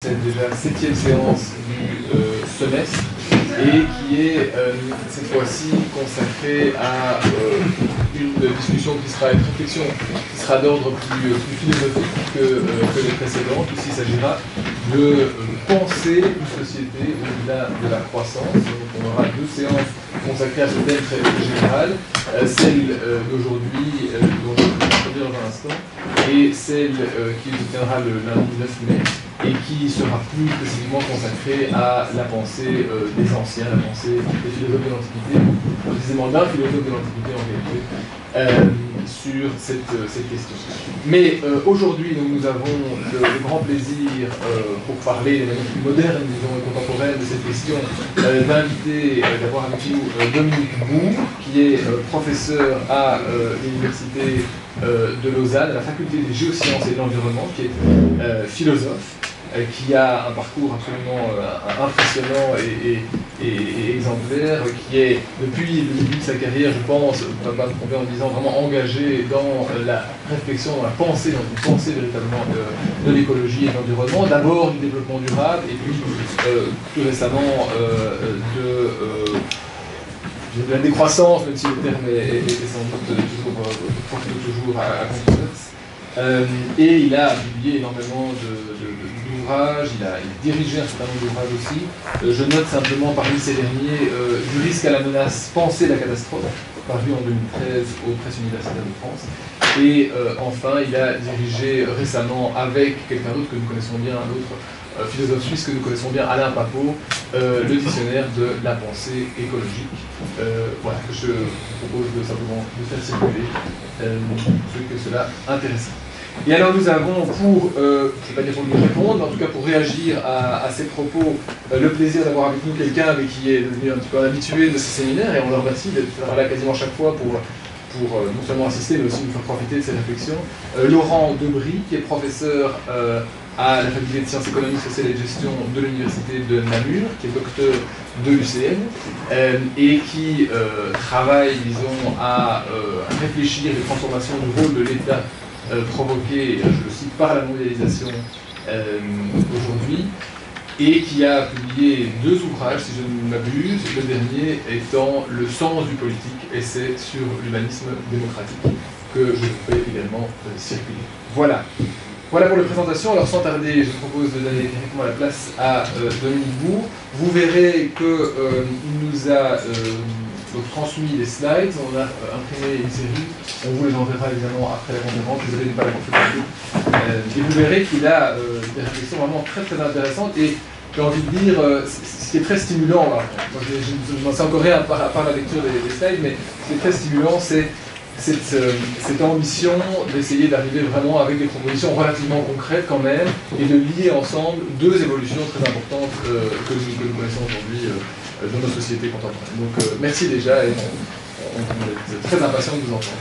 C'est déjà la 7e séance du semestre et qui est cette fois-ci consacrée à une discussion qui sera une réflexion qui sera d'ordre plus philosophique que les précédentes. Ici, il s'agira de penser une société au-delà de la croissance. Donc, on aura 2 séances consacrées à ce thème très général, celle d'aujourd'hui dont je vais introduire dans un instant et celle qui se tiendra le lundi 9 mai et qui sera plus précisément consacrée à la pensée des anciens, la pensée des philosophes de l'Antiquité, précisément d'un philosophe de l'Antiquité en réalité, sur cette question. Mais aujourd'hui, nous avons le grand plaisir, pour parler de manière plus moderne, disons, et contemporaine de cette question, d'inviter, d'avoir avec nous Dominique Bourg, qui est professeur à l'Université de Lausanne, à la faculté des géosciences et de l'environnement, qui est philosophe, qui a un parcours absolument impressionnant et exemplaire, qui est, depuis le début de sa carrière, je pense, on ne va pas me tromper en disant, vraiment engagé dans la réflexion, dans la pensée, dans une pensée véritablement de l'écologie et de l'environnement, d'abord du développement durable, et puis plus récemment de la décroissance, même si le terme est sans doute porte toujours à controverse. Et il a publié énormément d'ouvrages, il a dirigé un certain nombre d'ouvrages aussi. Je note simplement parmi ces derniers Du risque à la menace, penser la catastrophe, paru en 2013 aux presses universitaires de France. Et enfin, il a dirigé récemment avec quelqu'un d'autre que nous connaissons bien, un autre philosophe suisse que nous connaissons bien, Alain Papot, le dictionnaire de la pensée écologique. Voilà, que je vous propose simplement de faire circuler ceux que cela intéresse. Et alors nous avons pour, je ne vais pas dire pour nous répondre, mais en tout cas pour réagir à ces propos, le plaisir d'avoir avec nous quelqu'un qui est devenu un petit peu un habitué de ces séminaires, et on le remercie d'être là quasiment chaque fois pour non seulement assister, mais aussi nous faire profiter de ces réflexions. Laurent Debry, qui est professeur à la faculté de sciences économiques, sociales et de gestion de l'université de Namur, qui est docteur de l'UCN, et qui travaille, disons, à réfléchir les transformations du rôle de l'État provoquées, je le cite, par la mondialisation aujourd'hui, et qui a publié 2 ouvrages, si je ne m'abuse, le dernier étant Le sens du politique, essai sur l'humanisme démocratique, que je fais également circuler. Voilà. Voilà pour la présentation. Alors sans tarder, je propose de donner directement la place à Dominique Bourg. Vous verrez qu'il nous a transmis des slides, on a imprimé une série, on vous les enverra évidemment après la conférence, désolé de ne pas la conférence. Et vous verrez qu'il a des réflexions vraiment très très intéressantes et j'ai envie de dire, ce qui est très stimulant, là, moi, je n'en sais encore rien à part la lecture des slides, mais ce qui est très stimulant, c'est cette ambition d'essayer d'arriver vraiment avec des propositions relativement concrètes quand même, et de lier ensemble 2 évolutions très importantes que nous connaissons aujourd'hui dans nos sociétés contemporaines. Donc merci déjà, et on est très impatient de vous entendre.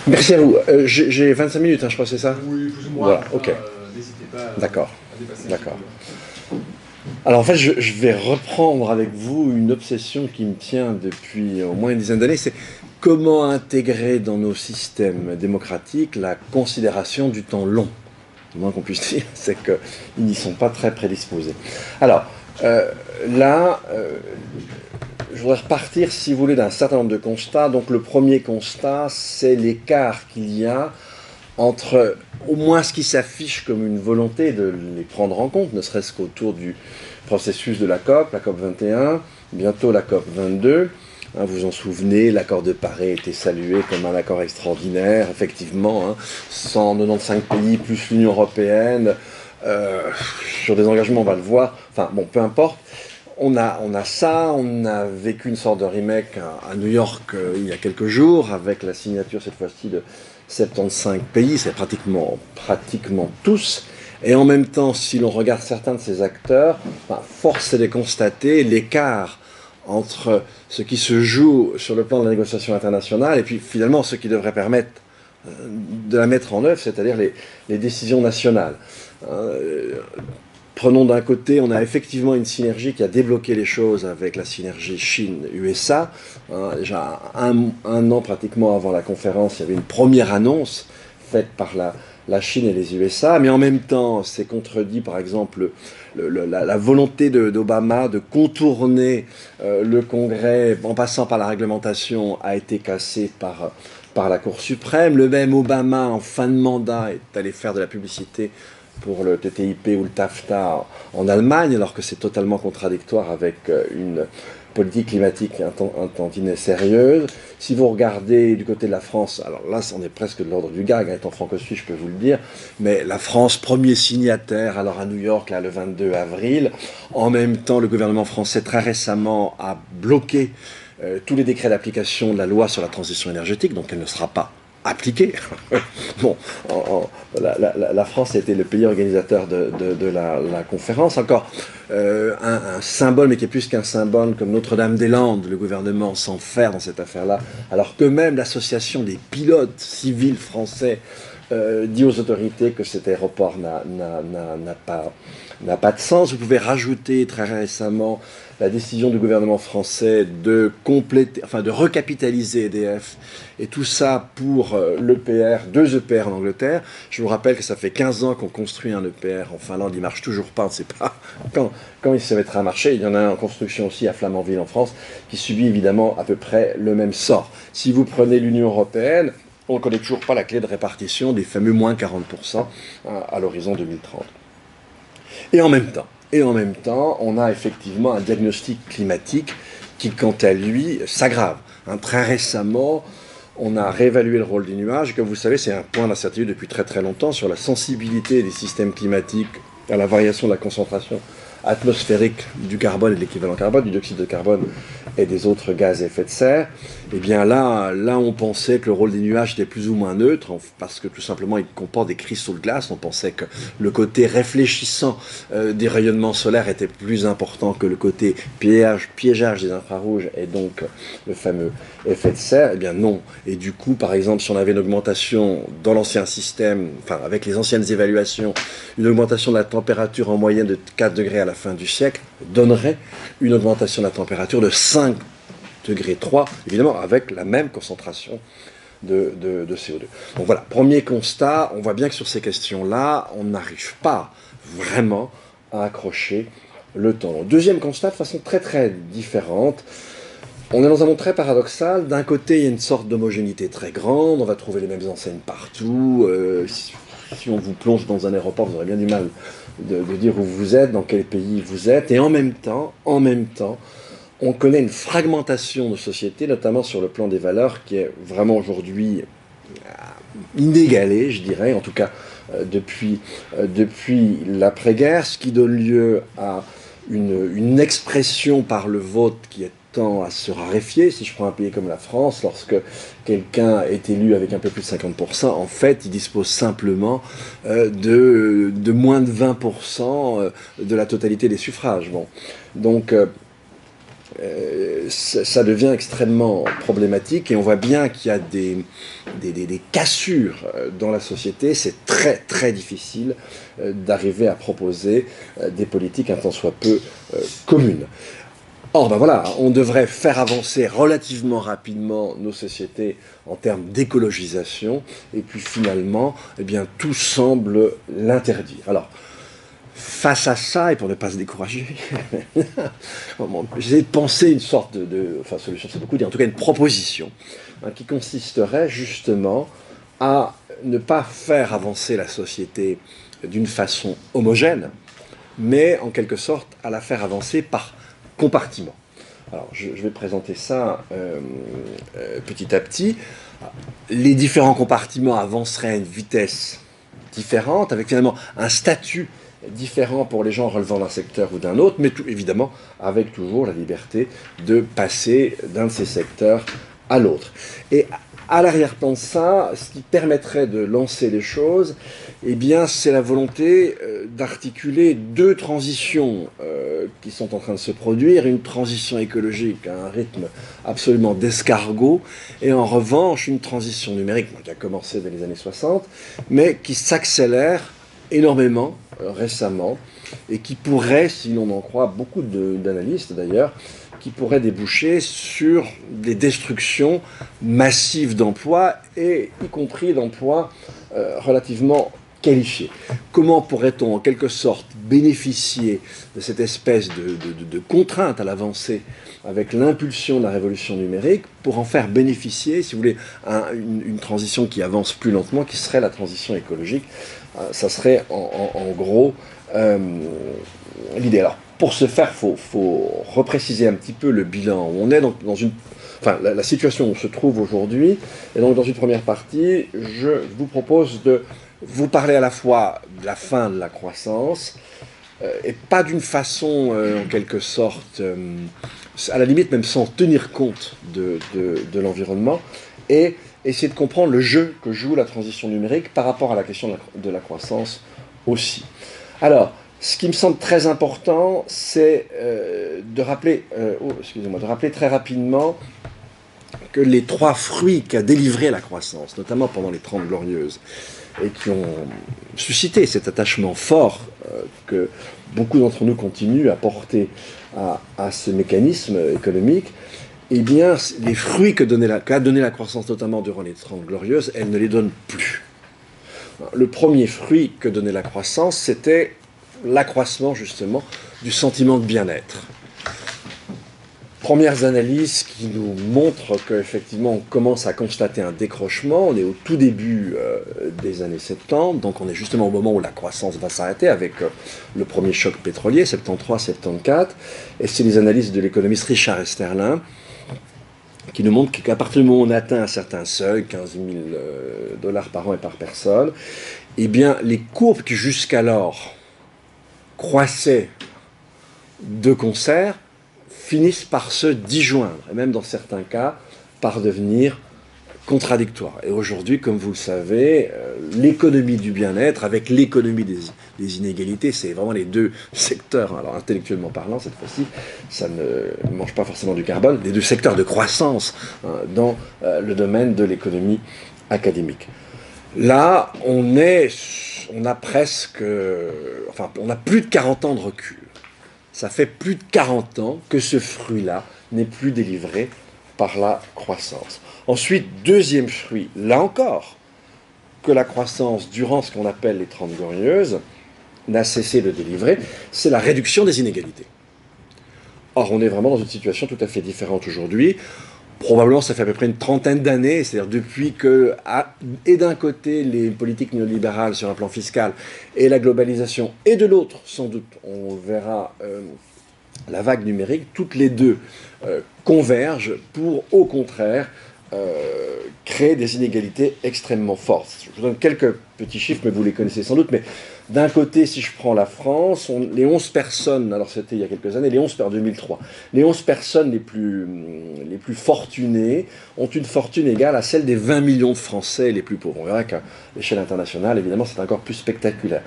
Merci à vous. J'ai 25 minutes, hein, je crois, c'est ça? Oui, plus ou moins. Voilà, ok. N'hésitez pas D'accord. à dépasser. D'accord. Alors en fait, je vais reprendre avec vous une obsession qui me tient depuis au moins une dizaine d'années, c'est comment intégrer dans nos systèmes démocratiques la considération du temps long. Le moins qu'on puisse dire, c'est qu'ils n'y sont pas très prédisposés. Alors, je voudrais repartir, si vous voulez, d'un certain nombre de constats. Donc le premier constat, c'est l'écart qu'il y a entre au moins ce qui s'affiche comme une volonté de les prendre en compte, ne serait-ce qu'autour du processus de la COP 21, bientôt la COP 22. Hein, vous vous en souvenez, l'accord de Paris a été salué comme un accord extraordinaire, effectivement, hein, 195 pays plus l'Union européenne, sur des engagements, on va le voir, enfin bon, peu importe. On a ça, on a vécu une sorte de remake à New York il y a quelques jours, avec la signature cette fois-ci de 75 pays, c'est pratiquement tous. Et en même temps, si l'on regarde certains de ces acteurs, force est de constater l'écart entre ce qui se joue sur le plan de la négociation internationale et puis finalement ce qui devrait permettre de la mettre en œuvre, c'est-à-dire les décisions nationales. Prenons d'un côté, on a effectivement une synergie qui a débloqué les choses avec la synergie Chine-USA. Déjà un an pratiquement avant la conférence, il y avait une première annonce faite par la Chine et les USA, mais en même temps, c'est contredit par exemple la volonté d'Obama de contourner le Congrès en passant par la réglementation a été cassée par la Cour suprême. Le même Obama, en fin de mandat, est allé faire de la publicité pour le TTIP ou le TAFTA en Allemagne, alors que c'est totalement contradictoire avec une politique climatique un tantinet sérieuse. Si vous regardez du côté de la France, alors là, on est presque de l'ordre du gag, étant franco-suisse, je peux vous le dire, mais la France, premier signataire, alors à New York, là, le 22 avril, en même temps, le gouvernement français, très récemment, a bloqué tous les décrets d'application de la loi sur la transition énergétique, donc elle ne sera pas appliquée. Bon, la France a été le pays organisateur de la conférence. Encore un symbole, mais qui est plus qu'un symbole, comme Notre-Dame-des-Landes, le gouvernement s'enferme dans cette affaire-là, alors que même l'association des pilotes civils français dit aux autorités que cet aéroport n'a pas de sens. Vous pouvez rajouter très récemment la décision du gouvernement français de recapitaliser EDF, et tout ça pour l'EPR, 2 EPR en Angleterre. Je vous rappelle que ça fait 15 ans qu'on construit un EPR en Finlande, il ne marche toujours pas, on ne sait pas quand il se mettra à marcher. Il y en a un en construction aussi à Flamanville en France, qui subit évidemment à peu près le même sort. Si vous prenez l'Union européenne, on ne connaît toujours pas la clé de répartition des fameux moins 40% à l'horizon 2030. Et en même temps, on a effectivement un diagnostic climatique qui, quant à lui, s'aggrave. Très récemment, on a réévalué le rôle des nuages. Comme vous savez, c'est un point d'incertitude depuis très très longtemps sur la sensibilité des systèmes climatiques à la variation de la concentration atmosphérique du carbone et de l'équivalent carbone, du dioxyde de carbone et des autres gaz à effet de serre. Et bien là, on pensait que le rôle des nuages était plus ou moins neutre, parce que tout simplement, il comporte des cristaux de glace. On pensait que le côté réfléchissant des rayonnements solaires était plus important que le côté piégeage des infrarouges, et donc le fameux effet de serre. Eh bien non. Et du coup, par exemple, si on avait une augmentation dans l'ancien système, enfin avec les anciennes évaluations, une augmentation de la température en moyenne de 4 degrés à la fin du siècle donnerait une augmentation de la température de 5 degrés 3, évidemment avec la même concentration de CO2. Donc voilà, premier constat, on voit bien que sur ces questions-là, on n'arrive pas vraiment à accrocher le temps. Deuxième constat, de façon très très différente, on est dans un monde très paradoxal. D'un côté, il y a une sorte d'homogénéité très grande, on va trouver les mêmes enseignes partout. Si on vous plonge dans un aéroport, vous aurez bien du mal de dire où vous êtes, dans quel pays vous êtes. Et en même temps, on connaît une fragmentation de société, notamment sur le plan des valeurs, qui est vraiment aujourd'hui inégalée, je dirais, en tout cas depuis l'après-guerre, ce qui donne lieu à une expression par le vote qui est tend à se raréfier. Si je prends un pays comme la France, lorsque quelqu'un est élu avec un peu plus de 50%, en fait, il dispose simplement de moins de 20% de la totalité des suffrages. Bon. Donc, ça devient extrêmement problématique, et on voit bien qu'il y a des cassures dans la société. C'est très très difficile d'arriver à proposer des politiques un tant soit peu communes. Or, ben voilà, on devrait faire avancer relativement rapidement nos sociétés en termes d'écologisation, et puis finalement, eh bien, tout semble l'interdire. Alors, face à ça, et pour ne pas se décourager, j'essaie de penser une sorte enfin, solution, c'est beaucoup dire, en tout cas une proposition, qui consisterait justement à ne pas faire avancer la société d'une façon homogène, mais en quelque sorte à la faire avancer par compartiments. Alors, je vais présenter ça petit à petit. Les différents compartiments avanceraient à une vitesse différente, avec finalement un statut différent pour les gens relevant d'un secteur ou d'un autre, mais évidemment avec toujours la liberté de passer d'un de ces secteurs à l'autre. Et à l'arrière-plan de ça, ce qui permettrait de lancer les choses, eh bien, c'est la volonté d'articuler 2 transitions qui sont en train de se produire, une transition écologique à un rythme absolument d'escargot, et en revanche une transition numérique qui a commencé dès les années 60, mais qui s'accélère énormément récemment, et qui pourrait, si l'on en croit beaucoup d'analystes d'ailleurs, qui pourrait déboucher sur des destructions massives d'emplois, et y compris d'emplois relativement qualifiée. Comment pourrait-on en quelque sorte bénéficier de cette espèce de contrainte à l'avancée avec l'impulsion de la révolution numérique pour en faire bénéficier, si vous voulez, une transition qui avance plus lentement, qui serait la transition écologique. Ça serait en gros l'idée. Alors, pour ce faire, il faut repréciser un petit peu le bilan. On est donc dans une... Enfin, la situation où on se trouve aujourd'hui, et donc dans une première partie, je vous propose de vous parler à la fois de la fin de la croissance, et pas d'une façon, en quelque sorte, à la limite même sans tenir compte de l'environnement, et essayer de comprendre le jeu que joue la transition numérique par rapport à la question de la croissance aussi. Alors, ce qui me semble très important, c'est de rappeler très rapidement que les trois fruits qu'a délivré la croissance, notamment pendant les 30 Glorieuses, et qui ont suscité cet attachement fort que beaucoup d'entre nous continuent à porter à ces mécanismes économiques, eh bien, les fruits qu'a donné la croissance, notamment durant les 30 Glorieuses, elle ne les donne plus. Le premier fruit que donnait la croissance, c'était l'accroissement, justement, du sentiment de bien-être. Premières analyses qui nous montrent qu'effectivement on commence à constater un décrochement. On est au tout début des années 70, donc on est justement au moment où la croissance va s'arrêter avec le premier choc pétrolier, 73-74, et c'est les analyses de l'économiste Richard Esterlin qui nous montrent qu'à partir du moment où on atteint un certain seuil, 15 000 $ par an et par personne, eh bien les courbes qui jusqu'alors croissaient de concert finissent par se disjoindre, et même dans certains cas, par devenir contradictoires. Et aujourd'hui, comme vous le savez, l'économie du bien-être avec l'économie des inégalités, c'est vraiment les deux secteurs, alors intellectuellement parlant cette fois-ci, ça ne mange pas forcément du carbone, les deux secteurs de croissance dans le domaine de l'économie académique. Là, on a plus de 40 ans de recul. Ça fait plus de 40 ans que ce fruit-là n'est plus délivré par la croissance. Ensuite, deuxième fruit, là encore, que la croissance, durant ce qu'on appelle les 30 Glorieuses, n'a cessé de délivrer, c'est la réduction des inégalités. Or, on est vraiment dans une situation tout à fait différente aujourd'hui. Probablement, ça fait à peu près une trentaine d'années, c'est-à-dire depuis que, et d'un côté, les politiques néolibérales sur un plan fiscal et la globalisation, et de l'autre, sans doute, on verra la vague numérique, toutes les deux convergent pour, au contraire, créer des inégalités extrêmement fortes. Je vous donne quelques petits chiffres, mais vous les connaissez sans doute, mais d'un côté, si je prends la France, les 11 personnes, alors c'était il y a quelques années, les 11 par 2003, les 11 personnes les plus fortunées ont une fortune égale à celle des 20 millions de Français les plus pauvres. On verra qu'à l'échelle internationale, évidemment, c'est encore plus spectaculaire.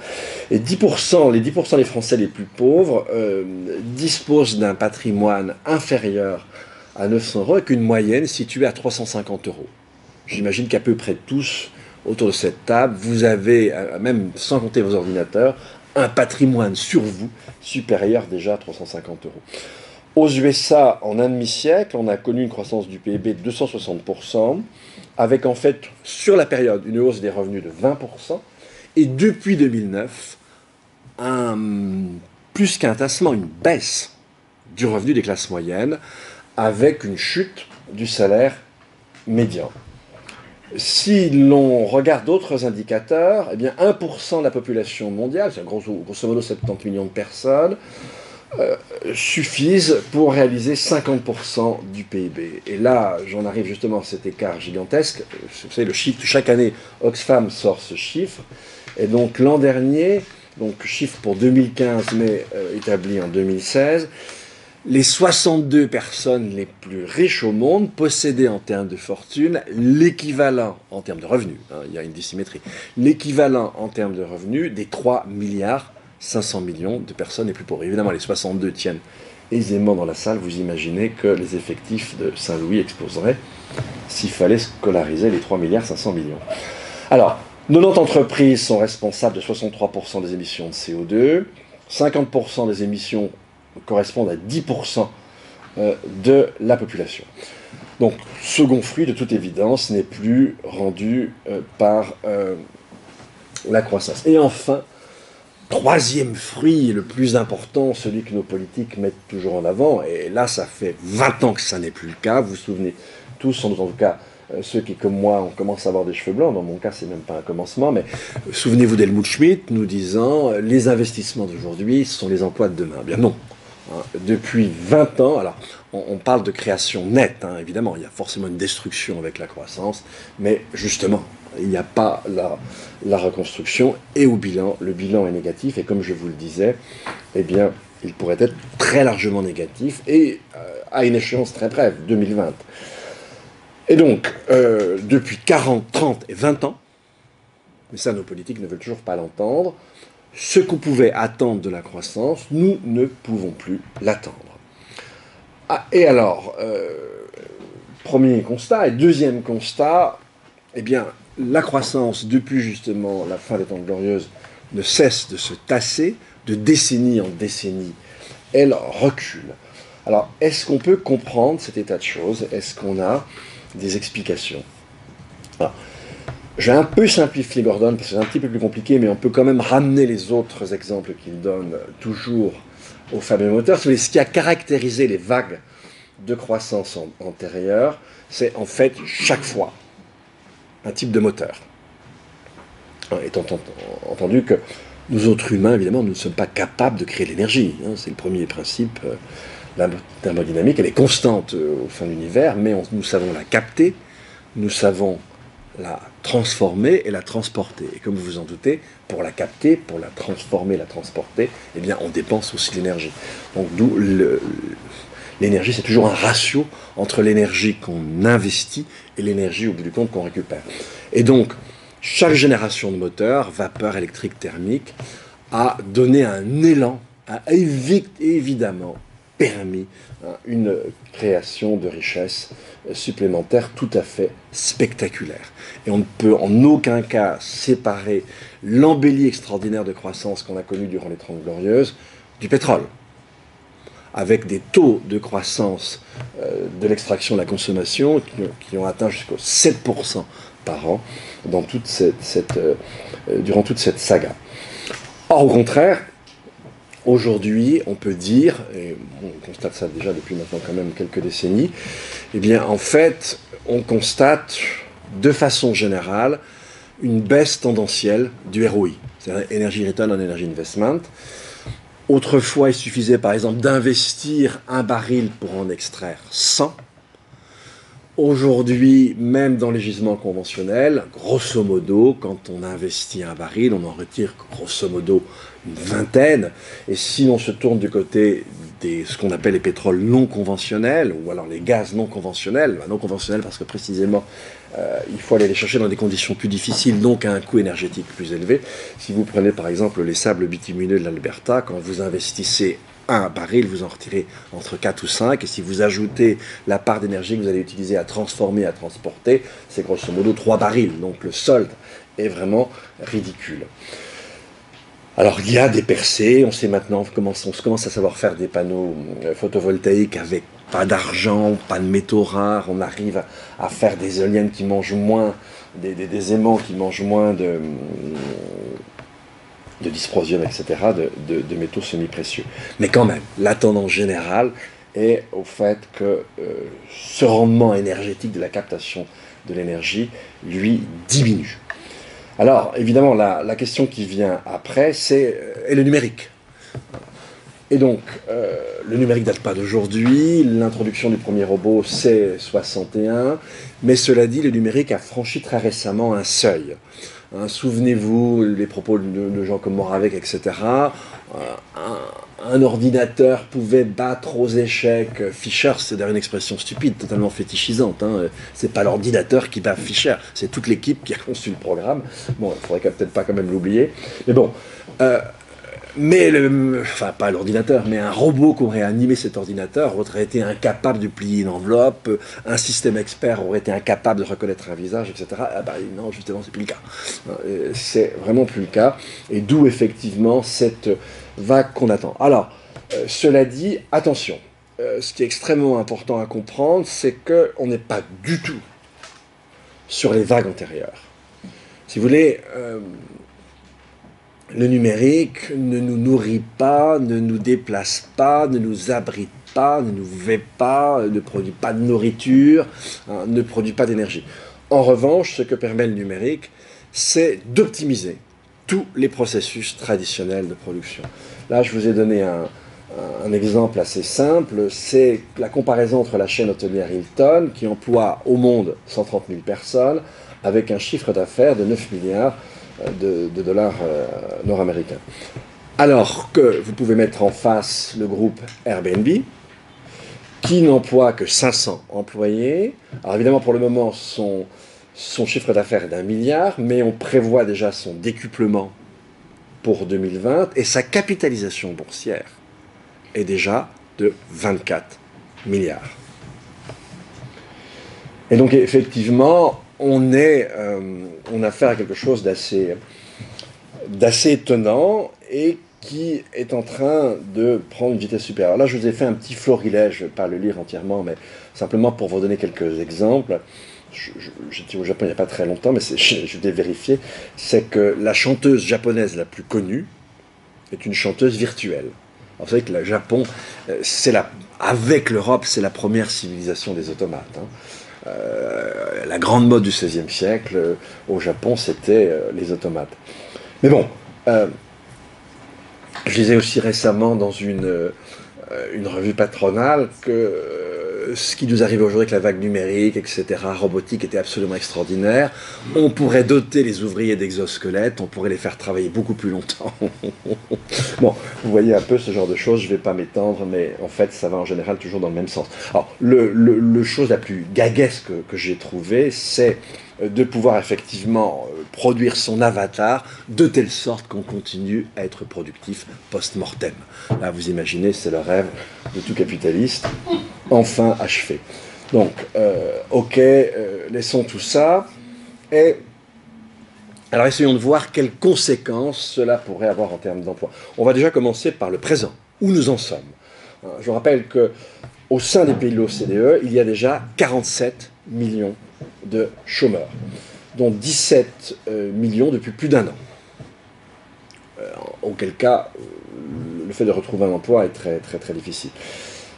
Et les 10% des Français les plus pauvres disposent d'un patrimoine inférieur à 900 € avec une moyenne située à 350 €. J'imagine qu'à peu près tous, autour de cette table, vous avez, même sans compter vos ordinateurs, un patrimoine sur vous supérieur déjà à 350 €. Aux USA, en un demi-siècle, on a connu une croissance du PIB de 260%, avec en fait, sur la période, une hausse des revenus de 20%, et depuis 2009, plus qu'un tassement, une baisse du revenu des classes moyennes, avec une chute du salaire médian. Si l'on regarde d'autres indicateurs, eh bien 1% de la population mondiale, c'est grosso modo 70 millions de personnes, suffisent pour réaliser 50% du PIB. Et là, j'en arrive justement à cet écart gigantesque. Vous savez, le chiffre, chaque année, Oxfam sort ce chiffre. Et donc l'an dernier, donc chiffre pour 2015, mais établi en 2016, les 62 personnes les plus riches au monde possédaient en termes de fortune l'équivalent, en termes de revenus, il y a une dissymétrie, l'équivalent en termes de revenus des 3 milliards 500 millions de personnes les plus pauvres. Évidemment, les 62 tiennent aisément dans la salle. Vous imaginez que les effectifs de Saint-Louis exploseraient s'il fallait scolariser les 3 milliards 500 millions. Alors, 90 entreprises sont responsables de 63% des émissions de CO2, 50% des émissions correspondent à 10% de la population. Donc, second fruit, de toute évidence, n'est plus rendu par la croissance. Et enfin, troisième fruit, le plus important, celui que nos politiques mettent toujours en avant, et là ça fait 20 ans que ça n'est plus le cas, vous vous souvenez tous, en tout cas ceux qui comme moi on commence à avoir des cheveux blancs, dans mon cas c'est même pas un commencement, mais souvenez-vous d'Helmut Schmidt nous disant les investissements d'aujourd'hui sont les emplois de demain. Bien non. Depuis 20 ans, alors on parle de création nette, hein, évidemment, il y a forcément une destruction avec la croissance, mais justement, il n'y a pas la reconstruction, et au bilan, le bilan est négatif, et comme je vous le disais, eh bien, il pourrait être très largement négatif, et à une échéance très brève, 2020. Et donc, depuis 40, 30 et 20 ans, mais ça nos politiques ne veulent toujours pas l'entendre, ce qu'on pouvait attendre de la croissance, nous ne pouvons plus l'attendre. Ah, et alors, premier constat, et deuxième constat, eh bien, la croissance, depuis justement la fin des Trente Glorieuses, ne cesse de se tasser, de décennie en décennie, elle recule. Alors, est-ce qu'on peut comprendre cet état de choses? Est-ce qu'on a des explications? Alors, j'ai un peu simplifié Gordon, parce que c'est un petit peu plus compliqué, mais on peut quand même ramener les autres exemples qu'il donne toujours au fameux moteur. Ce qui a caractérisé les vagues de croissance antérieure, c'est en fait chaque fois un type de moteur. Étant entendu que nous autres humains, évidemment, nous ne sommes pas capables de créer de l'énergie. C'est le premier principe. La thermodynamique, elle est constante au fin de l'univers, mais nous savons la capter, nous savons la transformer et la transporter. Et comme vous vous en doutez, pour la capter, pour la transformer, la transporter, eh bien, on dépense aussi de l'énergie. Donc, d'où l'énergie, c'est toujours un ratio entre l'énergie qu'on investit et l'énergie, au bout du compte, qu'on récupère. Et donc, chaque génération de moteurs, vapeur, électrique, thermique, a donné un élan, a évidemment permis une création de richesses supplémentaires tout à fait spectaculaire. Et on ne peut en aucun cas séparer l'embellie extraordinaire de croissance qu'on a connue durant les Trente Glorieuses du pétrole, avec des taux de croissance de l'extraction et de la consommation qui ont atteint jusqu'au 7% par an dans durant toute cette saga. Or, au contraire, aujourd'hui, on peut dire, et on constate ça déjà depuis maintenant quand même quelques décennies, eh bien, en fait, on constate de façon générale une baisse tendancielle du ROI, c'est-à-dire Energy Return on Energy Investment. Autrefois, il suffisait par exemple d'investir un baril pour en extraire 100. Aujourd'hui, même dans les gisements conventionnels, grosso modo, quand on investit un baril, on en retire grosso modo une vingtaine. Et si on se tourne du côté ce qu'on appelle les pétroles non conventionnels, ou alors les gaz non conventionnels, non conventionnels parce que précisément, il faut aller les chercher dans des conditions plus difficiles, donc à un coût énergétique plus élevé. Si vous prenez par exemple les sables bitumineux de l'Alberta, quand vous investissez un baril, vous en retirez entre 4 ou 5, et si vous ajoutez la part d'énergie que vous allez utiliser à transformer, à transporter, c'est grosso modo 3 barils. Donc le solde est vraiment ridicule. Alors il y a des percées, on sait maintenant, on commence à savoir faire des panneaux photovoltaïques avec pas d'argent, pas de métaux rares, on arrive à faire des éoliennes qui mangent moins, des aimants qui mangent moins de dysprosium, etc., de métaux semi-précieux. Mais quand même, la tendance générale est au fait que ce rendement énergétique de la captation de l'énergie, lui, diminue. Alors, évidemment, la question qui vient après, c'est le numérique. Et donc, le numérique date pas d'aujourd'hui, l'introduction du premier robot, c'est 61, mais cela dit, le numérique a franchi très récemment un seuil. Souvenez-vous les propos de gens comme Moravec, etc. Un ordinateur pouvait battre aux échecs Fischer, c'est d'ailleurs une expression stupide, totalement fétichisante. C'est pas l'ordinateur qui bat Fischer, c'est toute l'équipe qui a conçu le programme. Bon, il faudrait peut-être pas quand même l'oublier. Mais bon, enfin pas l'ordinateur, mais un robot qui aurait animé cet ordinateur aurait été incapable de plier une enveloppe, un système expert aurait été incapable de reconnaître un visage, etc. Ah bah non, justement, c'est plus le cas. C'est vraiment plus le cas, et d'où effectivement cette vague qu'on attend. Alors, cela dit, attention, ce qui est extrêmement important à comprendre, c'est qu'on n'est pas du tout sur les vagues antérieures. Si vous voulez, le numérique ne nous nourrit pas, ne nous déplace pas, ne nous abrite pas, ne nous vêt pas, ne produit pas de nourriture, hein, ne produit pas d'énergie. En revanche, ce que permet le numérique, c'est d'optimiser tous les processus traditionnels de production. Là, je vous ai donné un exemple assez simple, c'est la comparaison entre la chaîne hôtelière Hilton, qui emploie au monde 130 000 personnes, avec un chiffre d'affaires de 9 milliards de dollars nord-américains. Alors que vous pouvez mettre en face le groupe Airbnb, qui n'emploie que 500 employés. Alors évidemment, pour le moment, son chiffre d'affaires est d'1 milliard, mais on prévoit déjà son décuplement pour 2020, et sa capitalisation boursière est déjà de 24 milliards. Et donc effectivement, on a affaire à quelque chose d'assez étonnant et qui est en train de prendre une vitesse supérieure. Là, je vous ai fait un petit florilège, je ne vais pas le lire entièrement, mais simplement pour vous donner quelques exemples. J'étais au Japon il n'y a pas très longtemps, mais je l'ai vérifié, c'est que la chanteuse japonaise la plus connue est une chanteuse virtuelle. Alors, vous savez que le Japon, avec l'Europe, c'est la première civilisation des automates. Hein. La grande mode du XVIe siècle au Japon, c'était les automates. Mais bon, je lisais aussi récemment dans une revue patronale que ce qui nous arrive aujourd'hui avec la vague numérique, etc., robotique, était absolument extraordinaire. On pourrait doter les ouvriers d'exosquelettes, on pourrait les faire travailler beaucoup plus longtemps. Bon, vous voyez un peu ce genre de choses, je ne vais pas m'étendre, mais en fait, ça va en général toujours dans le même sens. Alors, le chose la plus gaguesque que j'ai trouvée, c'est de pouvoir effectivement produire son avatar de telle sorte qu'on continue à être productif post-mortem. Là, vous imaginez, c'est le rêve de tout capitaliste, enfin achevé. Donc, ok, laissons tout ça, et alors essayons de voir quelles conséquences cela pourrait avoir en termes d'emploi. On va déjà commencer par le présent, où nous en sommes. Je vous rappelle qu'au sein des pays de l'OCDE, il y a déjà 47 millions de chômeurs, dont 17 millions depuis plus d'1 an. Auquel cas, le fait de retrouver un emploi est très, très, très difficile.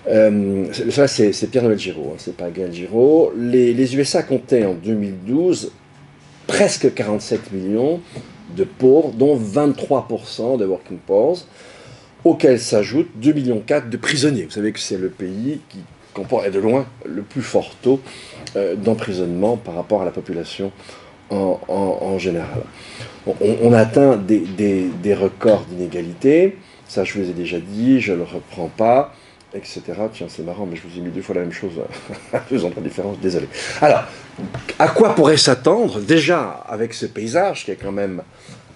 Ça, c'est Pierre-Noël Giraud, hein, c'est pas Gaël Giraud. Les USA comptaient en 2012 presque 47 millions de pauvres, dont 23% de working poors, auxquels s'ajoutent 2,4 millions de prisonniers. Vous savez que c'est le pays qui comporte de loin le plus fort taux d'emprisonnement par rapport à la population en général. On atteint des records d'inégalité, ça je vous ai déjà dit, je ne le reprends pas, etc. Tiens, c'est marrant, mais je vous ai mis 2 fois la même chose à 2 endroits différents, désolé. Alors, à quoi pourrait s'attendre, déjà avec ce paysage qui est quand même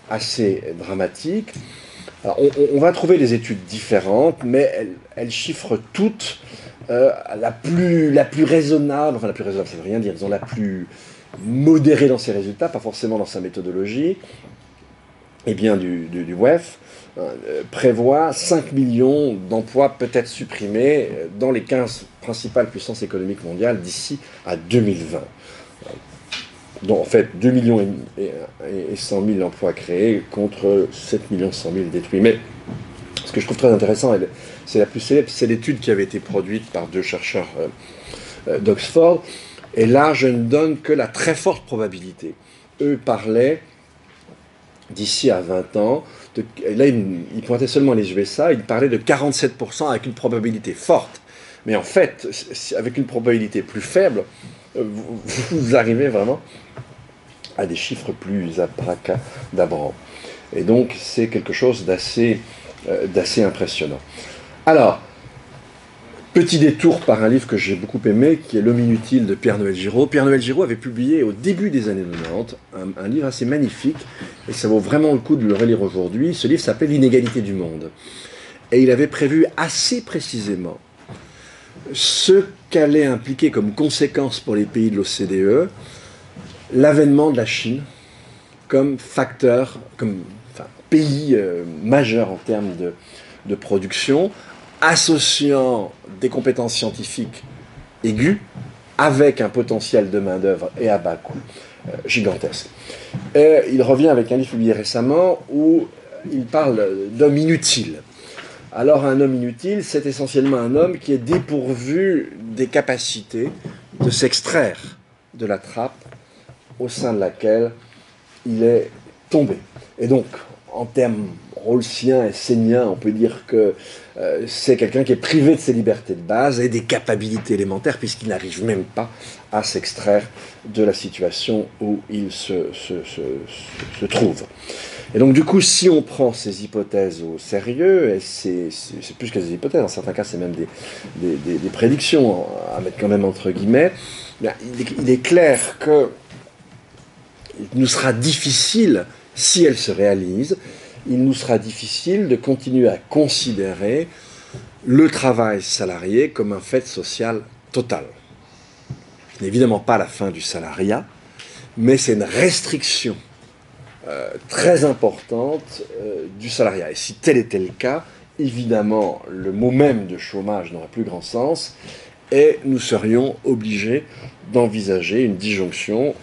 assez dramatique? Alors, on va trouver des études différentes, mais elles chiffrent toutes la plus raisonnable, enfin la plus raisonnable, ça ne veut rien dire, disons la plus modérée dans ses résultats, pas forcément dans sa méthodologie, et bien du WEF, prévoit 5 millions d'emplois peut-être supprimés dans les 15 principales puissances économiques mondiales d'ici à 2020. Donc en fait 2 millions et 100 000 emplois créés contre 7 millions 100 000 détruits. Mais ce que je trouve très intéressant, c'est la plus célèbre, c'est l'étude qui avait été produite par 2 chercheurs d'Oxford. Et là, je ne donne que la très forte probabilité. Eux parlaient d'ici à 20 ans, là ils pointaient seulement les USA, ils parlaient de 47% avec une probabilité forte. Mais en fait, avec une probabilité plus faible, vous arrivez vraiment à des chiffres plus abracadabrants. Et donc, c'est quelque chose d'assez impressionnant. Alors, petit détour par un livre que j'ai beaucoup aimé, qui est L'homme inutile de Pierre-Noël Giraud. Pierre-Noël Giraud avait publié au début des années 90 un livre assez magnifique, et ça vaut vraiment le coup de le relire aujourd'hui. Ce livre s'appelle L'inégalité du monde. Et il avait prévu assez précisément ce qu'allait impliquer comme conséquence pour les pays de l'OCDE l'avènement de la Chine comme facteur, comme pays majeur en termes de production, associant des compétences scientifiques aiguës avec un potentiel de main-d'œuvre et à bas coût gigantesque. Et il revient avec un livre publié récemment où il parle d'homme inutile. Alors un homme inutile, c'est essentiellement un homme qui est dépourvu des capacités de s'extraire de la trappe au sein de laquelle il est tombé. Et donc, en termes rawlsiens et séniens, on peut dire que c'est quelqu'un qui est privé de ses libertés de base et des capacités élémentaires, puisqu'il n'arrive même pas à s'extraire de la situation où il se trouve. Et donc, du coup, si on prend ces hypothèses au sérieux, et c'est plus que des hypothèses, en certains cas, c'est même des prédictions à mettre quand même entre guillemets, il est clair que il nous sera difficile, si elles se réalisent, il nous sera difficile de continuer à considérer le travail salarié comme un fait social total. Ce n'est évidemment pas la fin du salariat, mais c'est une restriction très importante du salariat. Et si tel était le cas, évidemment, le mot même de chômage n'aurait plus grand sens, et nous serions obligés d'envisager une disjonction,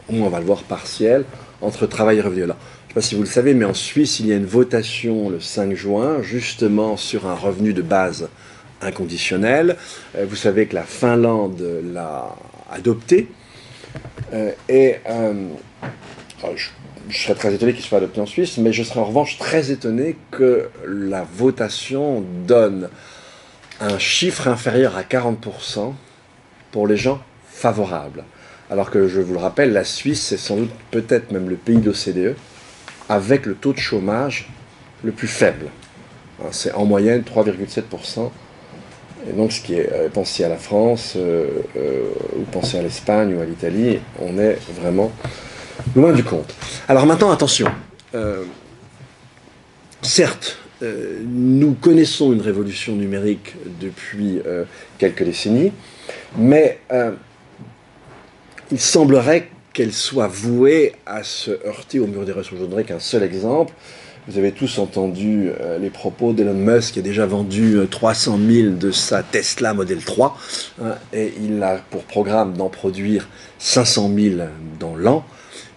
au moins on va le voir partielle, entre travail et revenu. Alors, je ne sais pas si vous le savez, mais en Suisse, il y a une votation le 5 juin, justement sur un revenu de base inconditionnel. Vous savez que la Finlande l'a adopté, je serais très étonné qu'il soit adopté en Suisse, mais je serais en revanche très étonné que la votation donne un chiffre inférieur à 40% pour les gens favorables. Alors que, je vous le rappelle, la Suisse, c'est sans doute peut-être même le pays de l'OCDE avec le taux de chômage le plus faible. C'est en moyenne 3,7%. Et donc, ce qui est pensé à la France, ou pensé à l'Espagne ou à l'Italie, on est vraiment loin du compte. Alors maintenant, attention. Certes, nous connaissons une révolution numérique depuis quelques décennies, mais il semblerait qu'elle soit vouée à se heurter au mur des ressources. Je ne donnerai qu'un seul exemple. Vous avez tous entendu les propos d'Elon Musk qui a déjà vendu 300 000 de sa Tesla Model 3, hein, et il a pour programme d'en produire 500 000 dans l'an.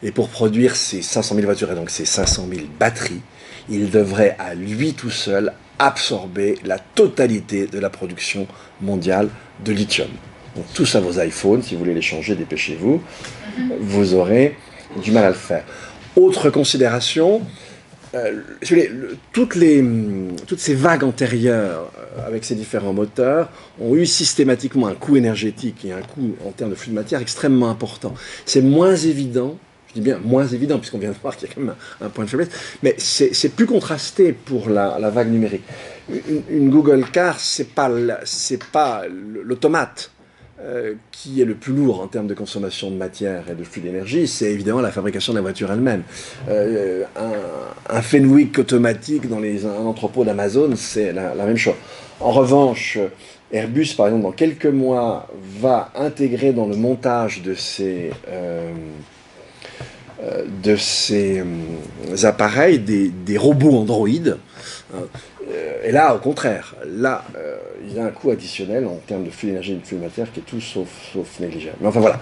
Et pour produire ces 500 000 voitures et donc ces 500 000 batteries, il devrait à lui tout seul absorber la totalité de la production mondiale de lithium. Donc tout ça, vos iPhones, si vous voulez les changer, dépêchez-vous, vous aurez du mal à le faire. Autre considération, toutes ces vagues antérieures avec ces différents moteurs ont eu systématiquement un coût énergétique et un coût en termes de flux de matière extrêmement important. C'est moins évident, je dis bien moins évident puisqu'on vient de voir qu'il y a quand même un point de faiblesse, mais c'est plus contrasté pour la vague numérique. Une Google Car, c'est pas l'automate qui est le plus lourd en termes de consommation de matière et de flux d'énergie, c'est évidemment la fabrication de la voiture elle-même. Un Fenwick automatique dans un entrepôt d'Amazon, c'est la même chose. En revanche, Airbus, par exemple, dans quelques mois, va intégrer dans le montage de ces appareils des robots Android. Et là, au contraire, il y a un coût additionnel en termes de flux d'énergie et de flux de matière qui est tout sauf négligeable. Mais enfin voilà,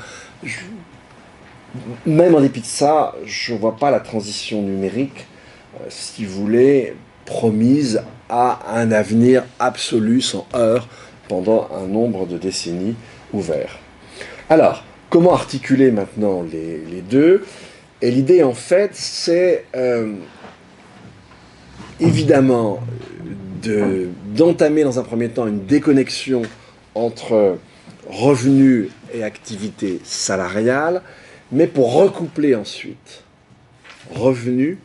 même en dépit de ça, je ne vois pas la transition numérique, si vous voulez, promise à un avenir absolu sans heurts pendant un nombre de décennies ouverts. Alors, comment articuler maintenant les deux? Et l'idée, en fait, c'est évidemment d'entamer dans un premier temps une déconnexion entre revenus et activité salariale, mais pour recoupler ensuite revenus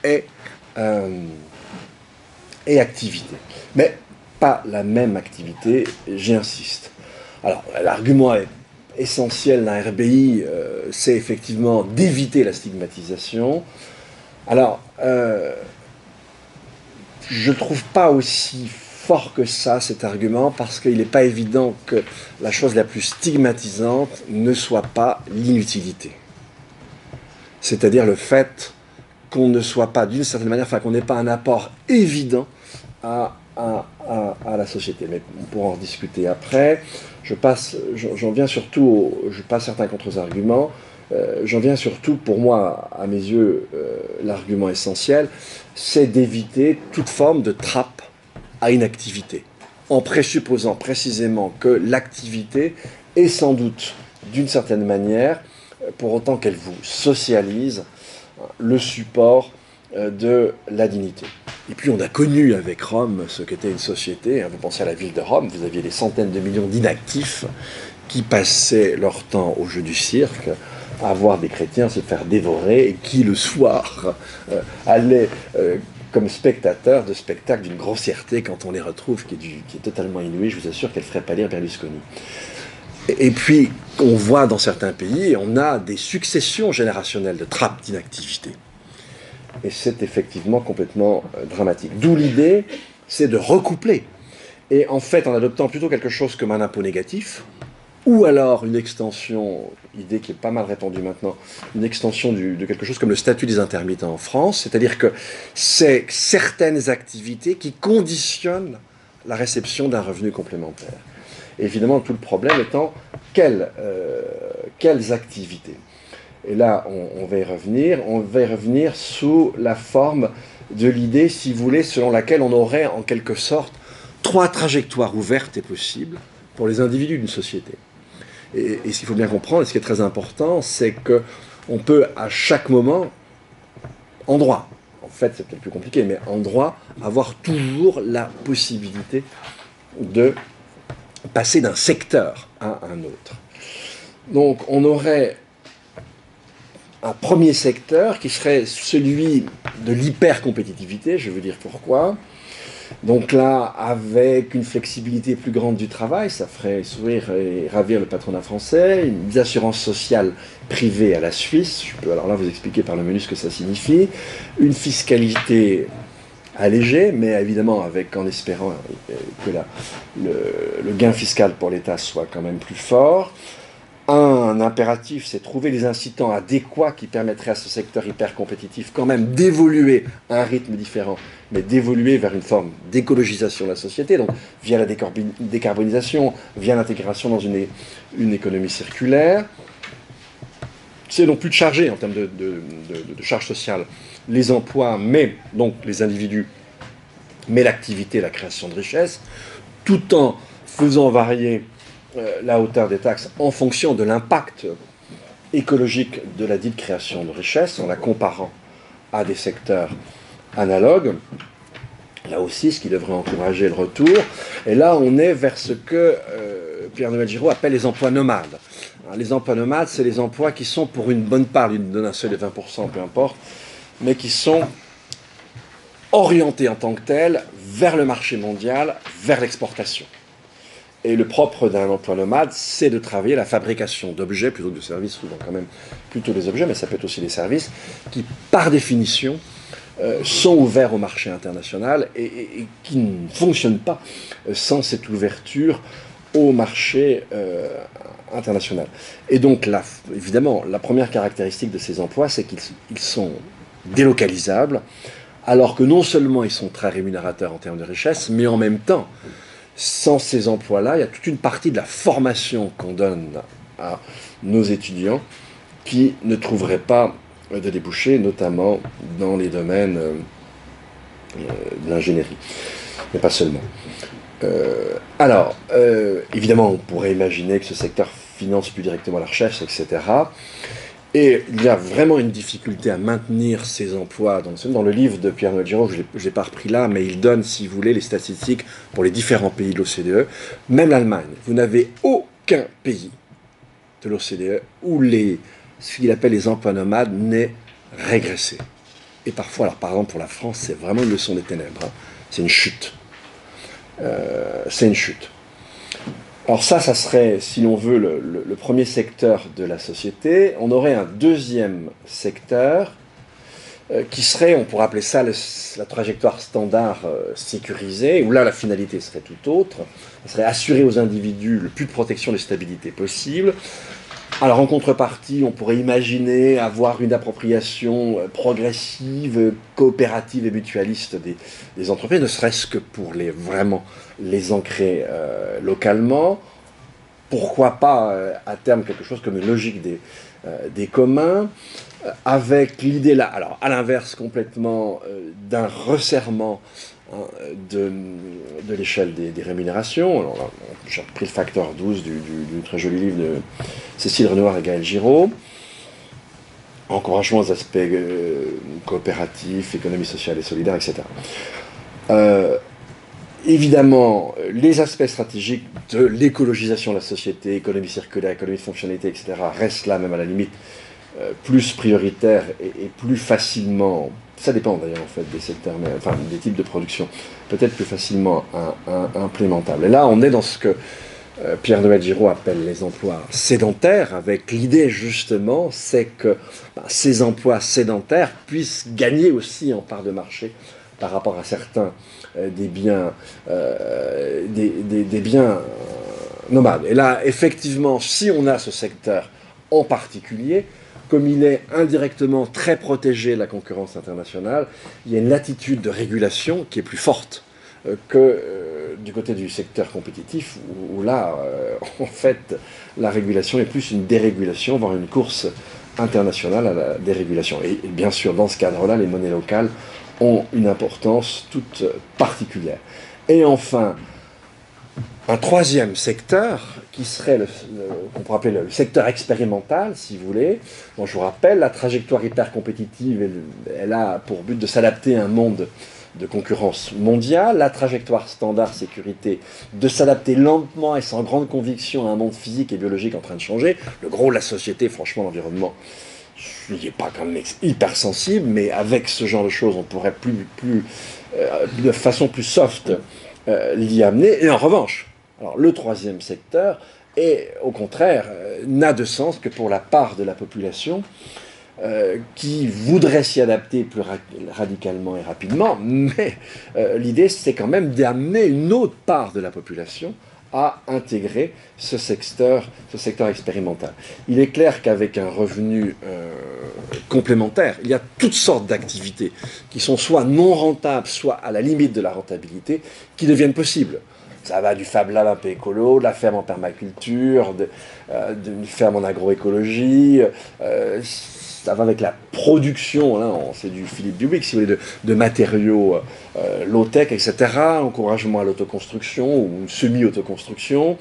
et activité. Mais pas la même activité, j'insiste. Alors, l'argument essentiel d'un RBI, c'est effectivement d'éviter la stigmatisation. Alors, je ne trouve pas aussi fort que ça cet argument parce qu'il n'est pas évident que la chose la plus stigmatisante ne soit pas l'inutilité. C'est-à-dire le fait qu'on ne soit pas d'une certaine manière, enfin qu'on n'ait pas un apport évident à la société. Mais on pourra en discuter après. J'en viens surtout, je passe certains contre-arguments. J'en viens surtout, pour moi, à mes yeux, l'argument essentiel, c'est d'éviter toute forme de trappe à inactivité, en présupposant précisément que l'activité est sans doute, d'une certaine manière, pour autant qu'elle vous socialise, le support de la dignité. Et puis on a connu avec Rome ce qu'était une société. Vous pensez à la ville de Rome, vous aviez des centaines de millions d'inactifs qui passaient leur temps au jeu du cirque, à voir des chrétiens se faire dévorer, et qui le soir allaient comme spectateurs de spectacles d'une grossièreté quand on les retrouve, qui est totalement inouïe. Je vous assure qu'elle ferait pâlir Berlusconi. Et puis, on voit dans certains pays, on a des successions générationnelles de trappes d'inactivité. Et c'est effectivement complètement dramatique. D'où l'idée, c'est de recoupler. Et en fait, en adoptant plutôt quelque chose comme un impôt négatif, ou alors une extension, idée qui est pas mal répandue maintenant, une extension de quelque chose comme le statut des intermittents en France, c'est-à-dire que c'est certaines activités qui conditionnent la réception d'un revenu complémentaire. Et évidemment, tout le problème étant quelles activités. Et là, on va y revenir sous la forme de l'idée, si vous voulez, selon laquelle on aurait en quelque sorte 3 trajectoires ouvertes et possibles pour les individus d'une société. Et ce qu'il faut bien comprendre, et ce qui est très important, c'est qu'on peut à chaque moment, en droit, en fait c'est peut-être plus compliqué, mais en droit, avoir toujours la possibilité de passer d'un secteur à un autre. Donc on aurait un premier secteur qui serait celui de l'hyper-compétitivité, je veux dire pourquoi. Donc là, avec une flexibilité plus grande du travail, ça ferait sourire et ravir le patronat français, une assurance sociale privée à la Suisse, je peux alors là vous expliquer par le menu ce que ça signifie, une fiscalité allégée, mais évidemment en espérant que le gain fiscal pour l'État soit quand même plus fort. Un impératif, c'est trouver les incitants adéquats qui permettraient à ce secteur hyper compétitif quand même d'évoluer à un rythme différent, mais d'évoluer vers une forme d'écologisation de la société, donc via la décarbonisation, via l'intégration dans une économie circulaire. C'est donc plus de charger en termes de charge sociale les emplois, mais donc les individus, mais l'activité, la création de richesse, tout en faisant varier la hauteur des taxes en fonction de l'impact écologique de la dite création de richesse, en la comparant à des secteurs analogues. Là aussi, ce qui devrait encourager le retour. Et là, on est vers ce que Pierre-Noël Giraud appelle les emplois nomades. Alors, les emplois nomades, c'est les emplois qui sont pour une bonne part, il donne un seuil de 20%, peu importe, mais qui sont orientés en tant que tels vers le marché mondial, vers l'exportation. Et le propre d'un emploi nomade, c'est de travailler à la fabrication d'objets, plutôt que de services, souvent quand même plutôt des objets, mais ça peut être aussi des services, qui par définition sont ouverts au marché international et qui ne fonctionnent pas sans cette ouverture au marché international. Et donc, là, évidemment, la première caractéristique de ces emplois, c'est qu'ils sont délocalisables, alors que non seulement ils sont très rémunérateurs en termes de richesse, mais en même temps, sans ces emplois-là, il y a toute une partie de la formation qu'on donne à nos étudiants qui ne trouveraient pas de débouchés, notamment dans les domaines de l'ingénierie, mais pas seulement. Évidemment, on pourrait imaginer que ce secteur finance plus directement la recherche, etc. Et il y a vraiment une difficulté à maintenir ces emplois. Dans le livre de Pierre-Noël Giraud, je ne l'ai pas repris là, mais il donne, si vous voulez, les statistiques pour les différents pays de l'OCDE. Même l'Allemagne, vous n'avez aucun pays de l'OCDE où ce qu'il appelle les emplois nomades n'ait régressé. Et parfois, alors par exemple pour la France, c'est vraiment une leçon des ténèbres. Hein. C'est une chute. C'est une chute. Alors ça serait, si l'on veut, le premier secteur de la société. On aurait un deuxième secteur qui serait, on pourrait appeler ça la trajectoire standard sécurisée, où là la finalité serait tout autre. Ça serait assurer aux individus le plus de protection et de stabilité possible. Alors en contrepartie, on pourrait imaginer avoir une appropriation progressive, coopérative et mutualiste des entreprises, ne serait-ce que pour vraiment les ancrer localement. pourquoi pas à terme quelque chose comme une logique des communs, avec l'idée là, alors à l'inverse complètement d'un resserrement de l'échelle des rémunérations. Alors là, j'ai pris le facteur 12 du très joli livre de Cécile Renoir et Gaël Giraud. Encouragement aux aspects coopératifs, économie sociale et solidaire, etc. Évidemment, les aspects stratégiques de l'écologisation de la société, économie circulaire, économie de fonctionnalité, etc., restent là, même à la limite, plus prioritaires et plus facilement, ça dépend d'ailleurs en fait des secteurs, mais, enfin des types de production, peut-être plus facilement implémentables. Et là, on est dans ce que Pierre-Noël Giraud appelle les emplois sédentaires, avec l'idée justement, c'est que ces emplois sédentaires puissent gagner aussi en part de marché par rapport à certains des biens nomades. Et là, effectivement, si on a ce secteur en particulier, comme il est indirectement très protégé de la concurrence internationale, il y a une latitude de régulation qui est plus forte que du côté du secteur compétitif, où là, en fait, la régulation est plus une dérégulation, voire une course internationale à la dérégulation. Et bien sûr, dans ce cadre-là, les monnaies locales ont une importance toute particulière. Et enfin, un troisième secteur, qui serait qu'on pourrait appeler le secteur expérimental, si vous voulez. Bon, je vous rappelle, la trajectoire hyper compétitive, elle a pour but de s'adapter à un monde de concurrence mondiale, la trajectoire standard sécurité de s'adapter lentement et sans grande conviction à un monde physique et biologique en train de changer. Le gros de la société, franchement, l'environnement, il n'est pas quand même hyper sensible, mais avec ce genre de choses, on pourrait de façon plus soft l'y amener. Et en revanche, alors le troisième secteur, au contraire, n'a de sens que pour la part de la population qui voudrait s'y adapter plus radicalement et rapidement, mais l'idée c'est quand même d'amener une autre part de la population à intégrer ce secteur expérimental. Il est clair qu'avec un revenu complémentaire, il y a toutes sortes d'activités qui sont soit non rentables, soit à la limite de la rentabilité, qui deviennent possibles. Ça va du Fab Lab un peu écolo, de la ferme en permaculture, d'une ferme en agroécologie, ça va avec la production, là, c'est du Philippe Dubic, si vous voulez, de matériaux low-tech, etc., encouragement à l'autoconstruction ou semi-autoconstruction,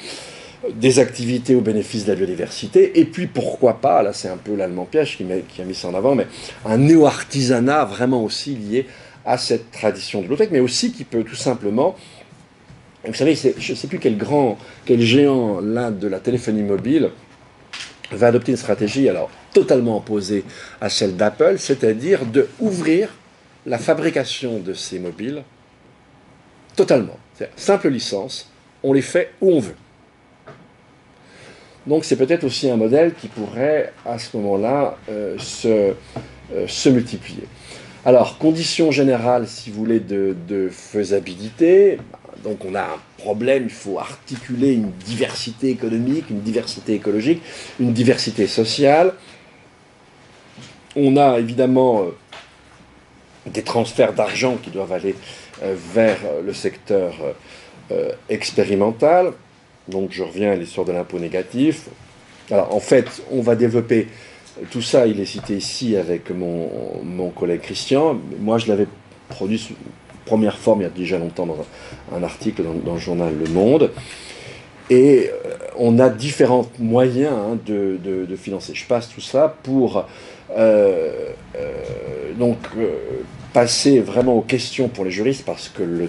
des activités au bénéfice de la biodiversité, et puis pourquoi pas, là c'est un peu l'allemand piège qui a mis ça en avant, mais un néo-artisanat vraiment aussi lié à cette tradition de low-tech, mais aussi qui peut tout simplement... Vous savez, je ne sais plus quel géant là de la téléphonie mobile va adopter une stratégie alors totalement opposée à celle d'Apple, c'est-à-dire de ouvrir la fabrication de ces mobiles totalement. C'est-à-dire, simple licence, on les fait où on veut. Donc c'est peut-être aussi un modèle qui pourrait à ce moment-là se multiplier. Alors, conditions générales, si vous voulez, de faisabilité. Donc on a un problème, il faut articuler une diversité économique, une diversité écologique, une diversité sociale. On a évidemment des transferts d'argent qui doivent aller vers le secteur expérimental. Donc je reviens à l'histoire de l'impôt négatif. Alors en fait, on va développer tout ça, il est cité ici avec mon collègue Christian. Moi je l'avais produit sous première forme il y a déjà longtemps dans un article dans le journal Le Monde. Et on a différents moyens de financer. Je passe tout ça pour passer vraiment aux questions pour les juristes parce que le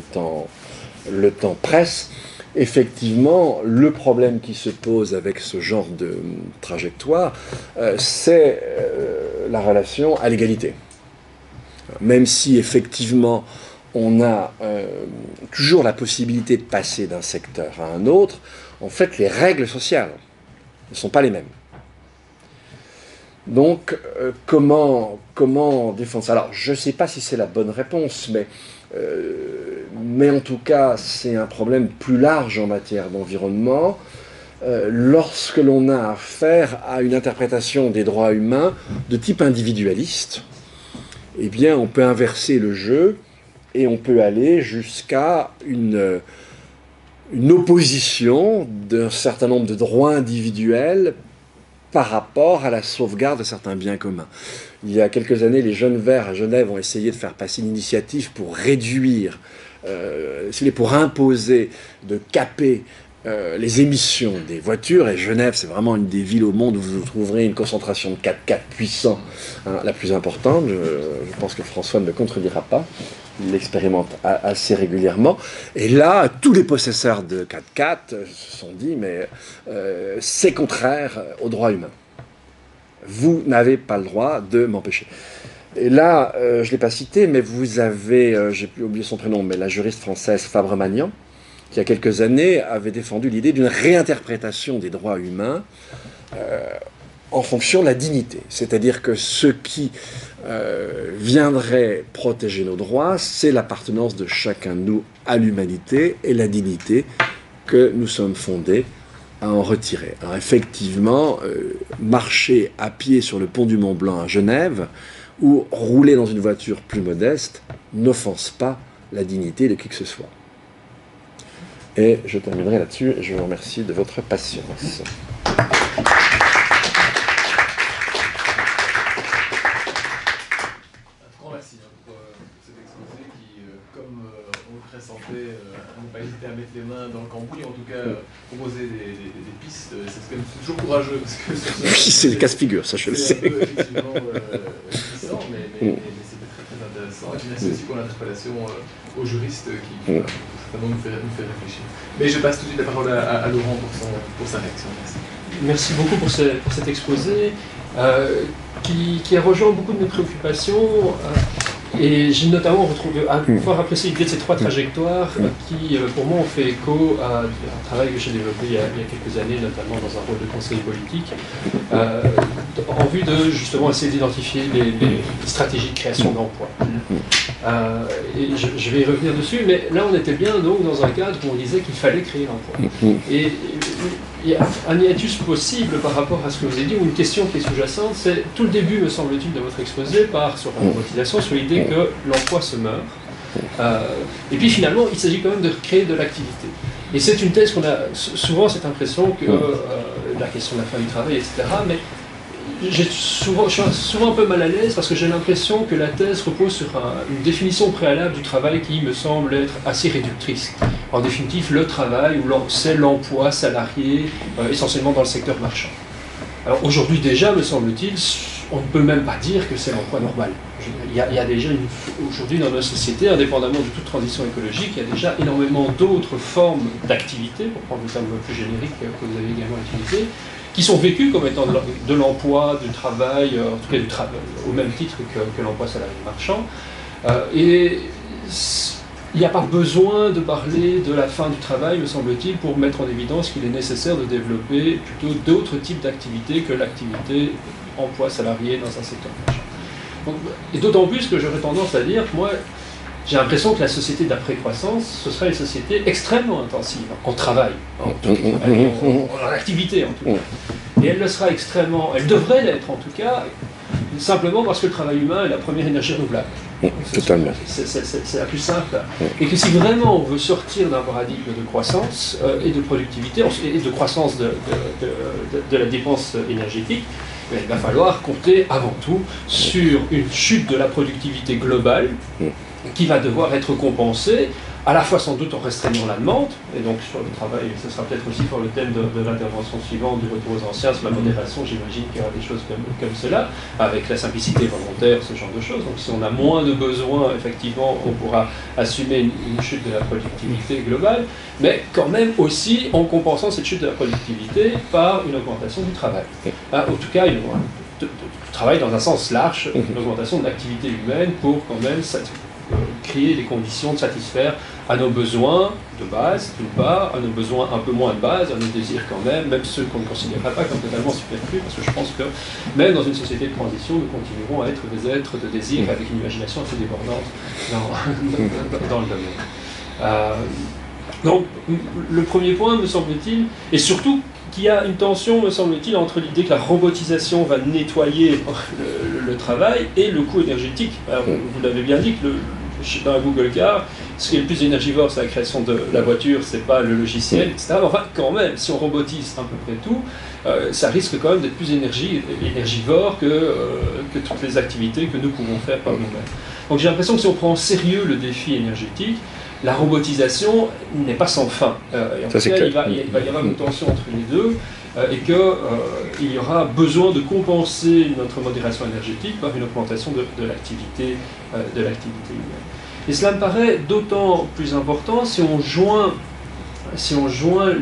temps presse. Effectivement, le problème qui se pose avec ce genre de trajectoire, c'est la relation à l'égalité. Même si effectivement on a toujours la possibilité de passer d'un secteur à un autre, en fait les règles sociales ne sont pas les mêmes. Donc comment défendre ça? Alors je ne sais pas si c'est la bonne réponse, mais en tout cas c'est un problème plus large en matière d'environnement. Lorsque l'on a affaire à une interprétation des droits humains de type individualiste, eh bien on peut inverser le jeu et on peut aller jusqu'à une une opposition d'un certain nombre de droits individuels par rapport à la sauvegarde de certains biens communs. Il y a quelques années, les Jeunes Verts à Genève ont essayé de faire passer une initiative pour réduire, pour imposer de caper les émissions des voitures, et Genève, c'est vraiment une des villes au monde où vous trouverez une concentration de 4x4 puissants, hein, la plus importante. Je pense que François ne me contredira pas. Il l'expérimente assez régulièrement. Et là, tous les possesseurs de 4x4 se sont dit, mais c'est contraire aux droits humains. Vous n'avez pas le droit de m'empêcher. Et là, je ne l'ai pas cité, mais vous avez, j'ai oublié son prénom, mais la juriste française Fabre-Magnan, qui, il y a quelques années, avait défendu l'idée d'une réinterprétation des droits humains en fonction de la dignité. C'est-à-dire que ce qui viendrait protéger nos droits, c'est l'appartenance de chacun de nous à l'humanité et la dignité que nous sommes fondés à en retirer. Alors effectivement, marcher à pied sur le pont du Mont Blanc à Genève ou rouler dans une voiture plus modeste n'offense pas la dignité de qui que ce soit. Et je terminerai là-dessus et je vous remercie de votre patience. Pas hésiter à mettre les mains dans le cambouis, en tout cas proposer des pistes, c'est toujours courageux. Oui, c'est le casse-figure, ça je le sais. C'est un peu effectivement glissant, mais c'était très intéressant. Et puis merci aussi pour l'interpellation aux juristes qui certainement nous fait réfléchir. Mais je passe tout de suite la parole à Laurent pour sa réaction. Merci. Merci beaucoup pour cet exposé qui a rejoint beaucoup de mes préoccupations. Et j'ai notamment pouvoir apprécier l'idée de ces trois trajectoires qui, pour moi, ont fait écho à un travail que j'ai développé il y a quelques années, notamment dans un rôle de conseiller politique, en vue de justement essayer d'identifier les stratégies de création d'emplois. Et je vais y revenir dessus, mais là on était bien donc dans un cadre où on disait qu'il fallait créer l'emploi. Et il y a un hiatus possible par rapport à ce que vous avez dit, ou une question qui est sous-jacente, c'est tout le début, me semble-t-il, de votre exposé part sur la robotisation, sur l'idée que l'emploi se meurt. Et puis finalement, il s'agit quand même de créer de l'activité. Et c'est une thèse qu'on a souvent cette impression que la question de la fin du travail, etc. Mais je suis souvent un peu mal à l'aise parce que j'ai l'impression que la thèse repose sur une définition préalable du travail qui me semble être assez réductrice. En définitive, le travail, c'est l'emploi salarié, essentiellement dans le secteur marchand. Alors aujourd'hui déjà, me semble-t-il, on ne peut même pas dire que c'est l'emploi normal. Il y a déjà, aujourd'hui dans nos sociétés, indépendamment de toute transition écologique, il y a déjà énormément d'autres formes d'activité, pour prendre le terme plus générique que vous avez également utilisé, qui sont vécues comme étant de l'emploi, du travail, en tout cas du travail, au même titre que l'emploi salarié marchand. Et il n'y a pas besoin de parler de la fin du travail, me semble-t-il, pour mettre en évidence qu'il est nécessaire de développer plutôt d'autres types d'activités que l'activité emploi salarié dans un secteur marchand. Donc, et d'autant plus que j'aurais tendance à dire, moi, j'ai l'impression que la société d'après-croissance, ce serait une société extrêmement intensive en travail, en activité en tout cas. Et elle le sera extrêmement, elle devrait l'être en tout cas, simplement parce que le travail humain est la première énergie renouvelable. Totalement. C'est la plus simple. Et que si vraiment on veut sortir d'un paradigme de croissance et de productivité, et de croissance de la dépense énergétique, il va falloir compter avant tout sur une chute de la productivité globale qui va devoir être compensée, à la fois sans doute en restreignant la demande, et donc sur le travail, ce sera peut-être aussi pour le thème de l'intervention suivante, du retour aux anciens, sur la modération, j'imagine qu'il y aura des choses comme cela, avec la simplicité volontaire, ce genre de choses. Donc si on a moins de besoins, effectivement, on pourra assumer une chute de la productivité globale, mais quand même aussi en compensant cette chute de la productivité par une augmentation du travail. En tout cas, du travail dans un sens large, une augmentation de l'activité humaine pour quand même créer les conditions de satisfaire à nos besoins de base, d'une part, à nos besoins un peu moins de base, à nos désirs quand même ceux qu'on ne considérera pas comme totalement superflus, parce que je pense que même dans une société de transition, nous continuerons à être des êtres de désir avec une imagination assez débordante dans le domaine. Donc, le premier point, me semble-t-il, et surtout qu'il y a une tension, me semble-t-il, entre l'idée que la robotisation va nettoyer le travail et le coût énergétique. Alors, vous l'avez bien dit, que dans un Google Car, ce qui est le plus énergivore, c'est la création de la voiture, c'est pas le logiciel, etc. Enfin, quand même, si on robotise à peu près tout, ça risque quand même d'être plus énergivore que toutes les activités que nous pouvons faire par nous-mêmes. Donc j'ai l'impression que si on prend en sérieux le défi énergétique, la robotisation n'est pas sans fin. Et en tout cas, il va y avoir une tension entre les deux, et qu'il y aura besoin de compenser notre modération énergétique par une augmentation de l'activité humaine. Et cela me paraît d'autant plus important si on joint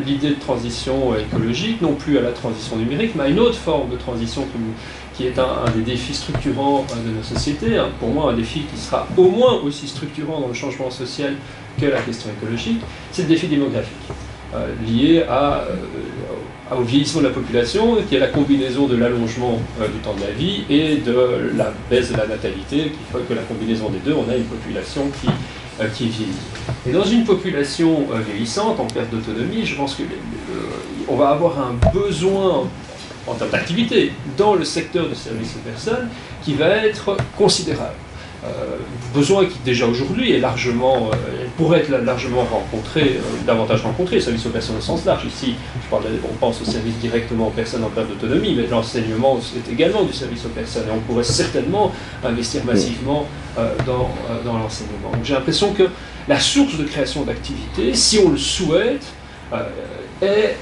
l'idée de transition écologique, non plus à la transition numérique, mais à une autre forme de transition qui est un des défis structurants de nos sociétés. Pour moi, un défi qui sera au moins aussi structurant dans le changement social que la question écologique, c'est le défi démographique, lié au vieillissement de la population, qui est la combinaison de l'allongement du temps de la vie et de la baisse de la natalité, qui fait que la combinaison des deux, on a une population qui vieillit. Et dans une population vieillissante, en perte d'autonomie, je pense qu'on va avoir un besoin en termes d'activité dans le secteur de services aux personnes qui va être considérable. Besoin qui déjà aujourd'hui est pourrait être largement rencontré, davantage rencontré, le service aux personnes au sens large. Ici, on pense au service directement aux personnes en perte d'autonomie, mais l'enseignement est également du service aux personnes, et on pourrait certainement investir massivement dans l'enseignement. Donc j'ai l'impression que la source de création d'activité, si on le souhaite, est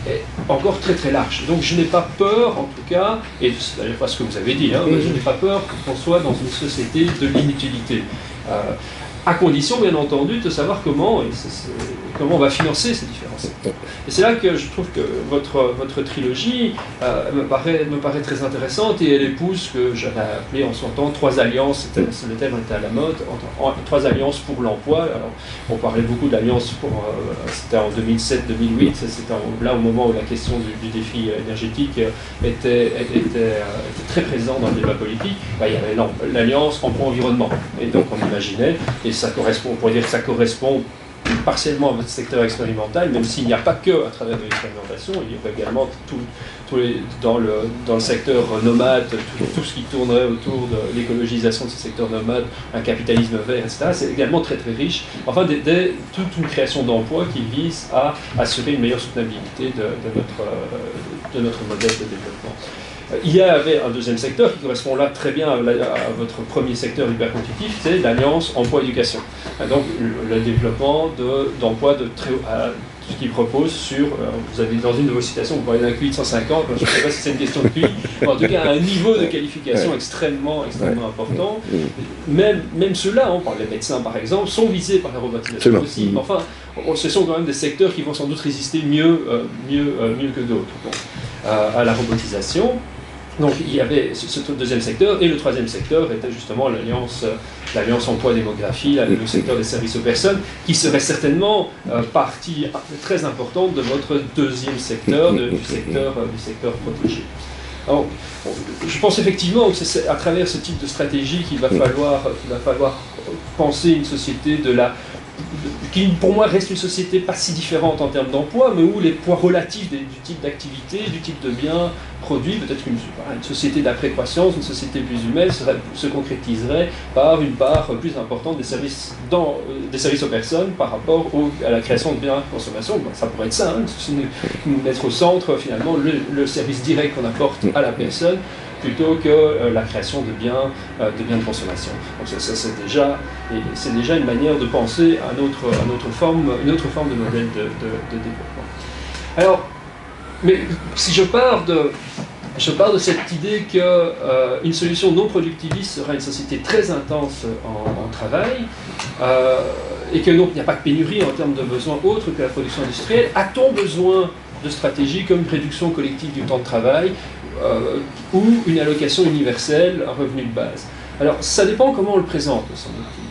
encore très très large. Donc je n'ai pas peur, en tout cas, et c'est d'ailleurs pas ce que vous avez dit, mais je n'ai pas peur qu'on soit dans une société de l'inutilité. À condition, bien entendu, de savoir comment on va financer ces différents secteurs. Et c'est là que je trouve que votre trilogie me paraît très intéressante, et elle épouse ce que j'avais appelé en son temps trois alliances. Le terme était à la mode, trois alliances pour l'emploi. Alors, on parlait beaucoup d'alliances c'était en 2007-2008, c'était là au moment où la question du défi énergétique était très présente dans le débat politique. Il y avait l'alliance emploi-environnement, et donc on imaginait, et ça correspond, on pourrait dire que ça correspond partiellement à votre secteur expérimental, même s'il n'y a pas que à travers de l'expérimentation, il y aurait également dans le secteur nomade, tout ce qui tournerait autour de l'écologisation de ce secteur nomade, un capitalisme vert, etc. C'est également très très riche. Enfin, toute une création d'emplois qui vise à assurer une meilleure soutenabilité de notre modèle de développement. Il y avait un deuxième secteur qui correspond là très bien à votre premier secteur hyper compétitif, c'est l'alliance emploi-éducation. Donc le développement d'emplois de très haut, ce qui repose sur, vous avez dans une de vos citations, vous parlez d'un QI de 150, je ne sais pas si c'est une question de QI, mais en tout cas un niveau de qualification extrêmement important. Même ceux-là, on parle des médecins par exemple, sont visés par la robotisation aussi. Enfin, ce sont quand même des secteurs qui vont sans doute résister mieux que d'autres à la robotisation. Donc il y avait ce deuxième secteur, et le troisième secteur était justement l'alliance emploi-démographie, le secteur des services aux personnes, qui serait certainement partie très importante de votre deuxième secteur, du secteur protégé. Alors, je pense effectivement que c'est à travers ce type de stratégie qu'il va falloir penser une société qui pour moi reste une société pas si différente en termes d'emploi, mais où les poids relatifs du type d'activité, du type de biens produits, peut-être une société d'après-croissance, une société plus humaine, se concrétiserait par une part plus importante des services aux personnes par rapport à la création de biens de consommation. Ça pourrait être ça, mettre au centre finalement le service direct qu'on apporte à la personne, plutôt que la création de biens de consommation. Donc c'est déjà une manière de penser à une autre forme de modèle de développement. Alors, mais si je pars de cette idée qu'une solution non productiviste sera une société très intense en travail, et que donc il n'y a pas de pénurie en termes de besoins autres que la production industrielle, a-t-on besoin de stratégies comme une réduction collective du temps de travail, ou une allocation universelle, un revenu de base? Alors, ça dépend comment on le présente, semble-t-il.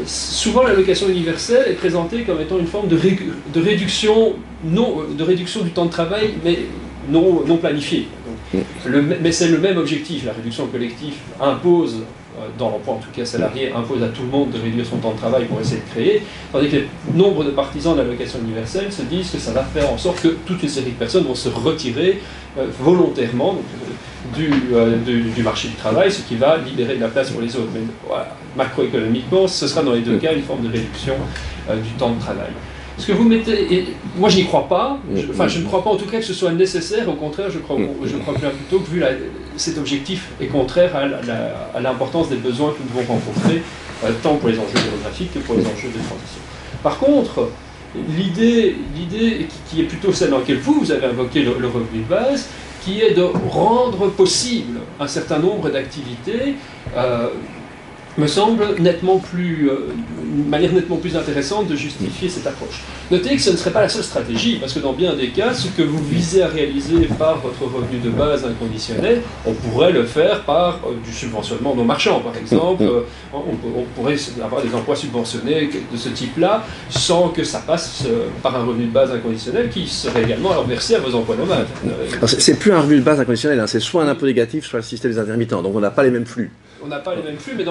Souvent, l'allocation universelle est présentée comme étant une forme de réduction du temps de travail, mais non planifiée. Mais c'est le même objectif. La réduction collective impose dans l'emploi en tout cas salarié, impose à tout le monde de réduire son temps de travail pour essayer de créer, tandis que nombre de partisans de l'allocation universelle se disent que ça va faire en sorte que toute une série de personnes vont se retirer volontairement du marché du travail, ce qui va libérer de la place pour les autres. Mais voilà, macroéconomiquement, ce sera dans les deux cas une forme de réduction du temps de travail. Ce que vous mettez, et moi je n'y crois pas, je ne crois pas en tout cas que ce soit nécessaire, au contraire je crois bien plutôt que cet objectif est contraire à l'importance des besoins que nous devons rencontrer, tant pour les enjeux démographiques que pour les enjeux de transition. Par contre, l'idée qui est plutôt celle dans laquelle vous avez invoqué le revenu de base, qui est de rendre possible un certain nombre d'activités, me semble une manière nettement plus intéressante de justifier cette approche. Notez que ce ne serait pas la seule stratégie, parce que dans bien des cas, ce que vous visez à réaliser par votre revenu de base inconditionnel, on pourrait le faire par du subventionnement non marchand, par exemple. On pourrait avoir des emplois subventionnés de ce type-là, sans que ça passe par un revenu de base inconditionnel qui serait également alors versé à vos emplois nomades. C'est plus un revenu de base inconditionnel, hein, c'est soit un impôt négatif, soit le système des intermittents, donc on n'a pas les mêmes flux. On n'a pas les mêmes flux, mais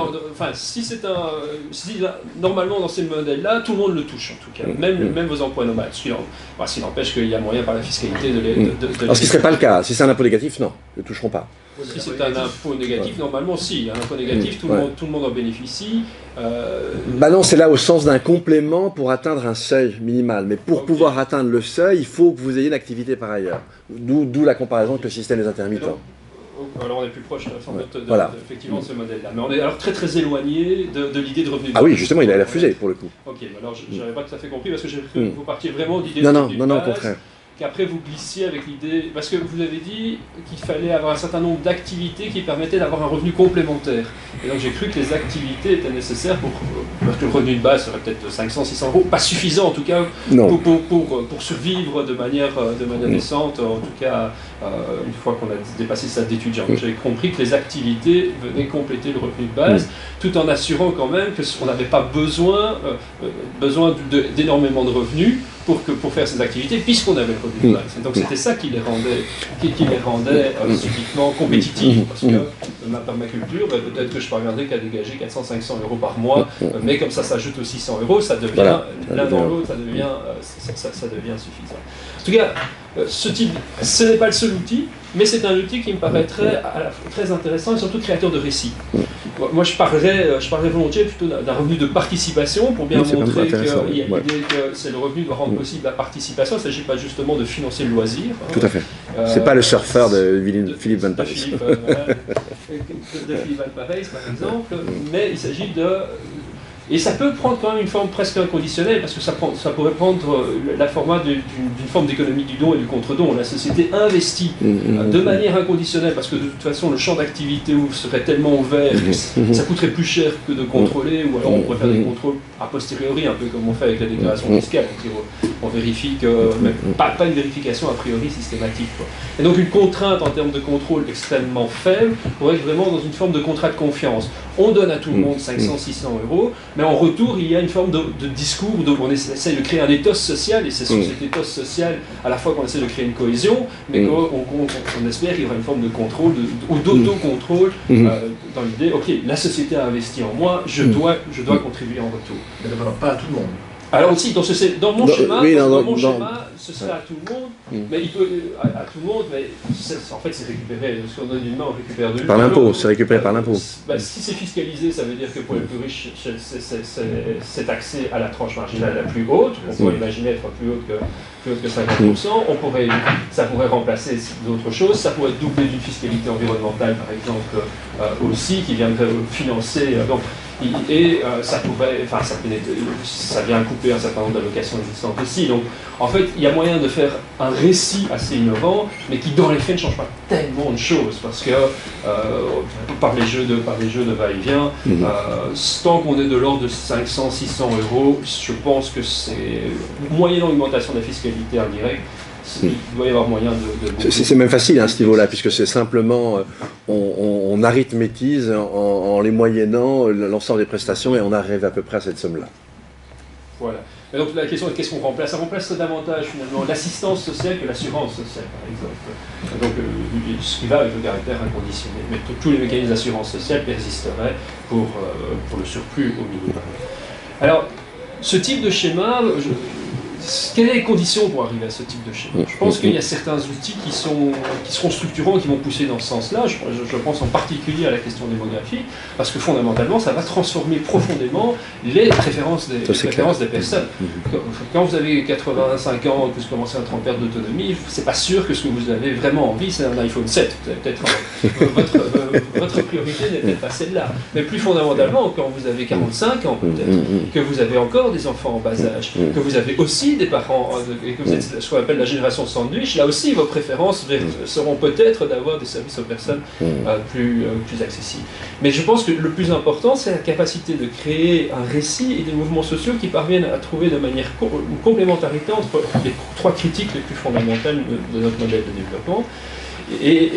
normalement dans ces modèles-là, tout le monde le touche en tout cas, même vos emplois nomades, ce qui n'empêche qu'il y a moyen par la fiscalité de les... Alors ce qui ne serait pas le cas, si c'est un impôt négatif, non, ils ne toucheront pas. Si c'est un impôt négatif, normalement si, un impôt négatif, tout le monde en bénéficie. Bah non, c'est là au sens d'un complément pour atteindre un seuil minimal, mais pour pouvoir atteindre le seuil, il faut que vous ayez une activité par ailleurs, d'où la comparaison avec le système des intermittents. Alors on est plus proche effectivement de ce modèle-là. Mais on est alors très très éloigné de l'idée de revenu de base. Ah oui, justement, il a refusé pour le coup. Ok, alors je n'avais pas tout à fait compris parce que j'ai cru que vous partiez vraiment d'idée de revenu de base. Non, au contraire. Qu'après vous glissiez avec l'idée, parce que vous avez dit qu'il fallait avoir un certain nombre d'activités qui permettaient d'avoir un revenu complémentaire. Et donc j'ai cru que les activités étaient nécessaires parce que le revenu de base serait peut-être de 500-600 euros, pas suffisant en tout cas pour survivre de manière décente, en tout cas une fois qu'on a dépassé ça d'étudiant. J'avais compris que les activités venaient compléter le revenu de base, tout en assurant quand même qu'on n'avait pas besoin d'énormément de revenus pour faire ces activités, puisqu'on avait le revenu de base. Et donc c'était ça qui les rendait subitement compétitifs, parce que ma permaculture, peut-être que je parviendrai qu'à dégager 400-500 euros par mois, mais comme ça s'ajoute aux 600 euros, ça devient, l'un dans l'autre, ça devient suffisant. En tout cas, ce n'est pas le seul outil, mais c'est un outil qui me paraît très intéressant et surtout créateur de récits. Moi, je parlerais volontiers plutôt d'un revenu de participation pour bien montrer qu'il y a l'idée que c'est le revenu de rendre possible la participation. Il ne s'agit pas justement de financer le loisir. Tout à fait. C'est pas le surfeur de Philippe Van Parijs. De Philippe Van Parijs, par exemple, mais il s'agit de... Et ça peut prendre quand même une forme presque inconditionnelle, parce que ça pourrait prendre la format d'une forme d'économie du don et du contre-don. La société investit de manière inconditionnelle, parce que de toute façon le champ d'activité serait tellement ouvert que ça coûterait plus cher que de contrôler, ou alors on pourrait faire des contrôles a posteriori, un peu comme on fait avec la déclaration fiscale. On vérifie que, pas une vérification a priori systématique. Et donc une contrainte en termes de contrôle extrêmement faible pourrait être vraiment dans une forme de contrat de confiance. On donne à tout le monde 500-600 euros, mais en retour, il y a une forme de discours, on essaye de créer un ethos social, et c'est sur cet ethos social, à la fois qu'on essaie de créer une cohésion, mais qu'on espère qu'il y aura une forme de contrôle, ou d'autocontrôle, dans l'idée, ok, la société a investi en moi, je dois contribuer en retour. Mais pas à tout le monde. Alors aussi, dans mon schéma, ce serait à tout le monde, mais il peut à tout le monde, mais en fait c'est récupéré, ce qu'on donne d'une main, on récupère de l'autre. Par l'impôt, c'est récupéré par l'impôt. Si c'est fiscalisé, ça veut dire que pour les plus riches, c'est taxé à la tranche marginale la plus haute, on pourrait imaginer être plus haute que 50%, ça pourrait remplacer d'autres choses, ça pourrait doubler d'une fiscalité environnementale par exemple aussi, qui viendrait financer... ça vient couper un certain nombre d'allocations existantes aussi. Donc, en fait, il y a moyen de faire un récit assez innovant, mais qui, dans les faits, ne change pas tellement de choses, parce que par les jeux de va-et-vient, tant qu'on est de l'ordre de 500-600 euros, je pense que c'est moyennant augmentation de la fiscalité indirecte. Il doit y avoir moyen de... C'est même facile à ce niveau-là, puisque c'est simplement, on arithmétise en les moyennant l'ensemble des prestations et on arrive à peu près à cette somme-là. Voilà. Et donc la question est qu'est-ce qu'on remplace? Ça remplace davantage finalement l'assistance sociale que l'assurance sociale, par exemple. Donc ce qui va avec le caractère inconditionné. Mais tous les mécanismes d'assurance sociale persisteraient pour le surplus au minimum. Alors, ce type de schéma, quelles sont les conditions pour arriver à ce type de schéma? Je pense qu'il y a certains outils qui seront structurants, qui vont pousser dans ce sens-là. Je pense en particulier à la question démographique, parce que fondamentalement, ça va transformer profondément les préférences des personnes. Quand vous avez 85 ans et que vous commencez à être en perte d'autonomie, c'est pas sûr que ce que vous avez vraiment envie, c'est un iPhone 7. Vous avez peut-être votre priorité n'est peut-être pas celle-là. Mais plus fondamentalement, quand vous avez 45 ans peut-être, que vous avez encore des enfants en bas âge, que vous avez aussi des parents, et que vous êtes ce qu'on appelle la génération sandwich, là aussi vos préférences seront peut-être d'avoir des services aux personnes plus accessibles. Mais je pense que le plus important, c'est la capacité de créer un récit et des mouvements sociaux qui parviennent à trouver de manière une complémentarité entre les trois critiques les plus fondamentales de notre modèle de développement. Et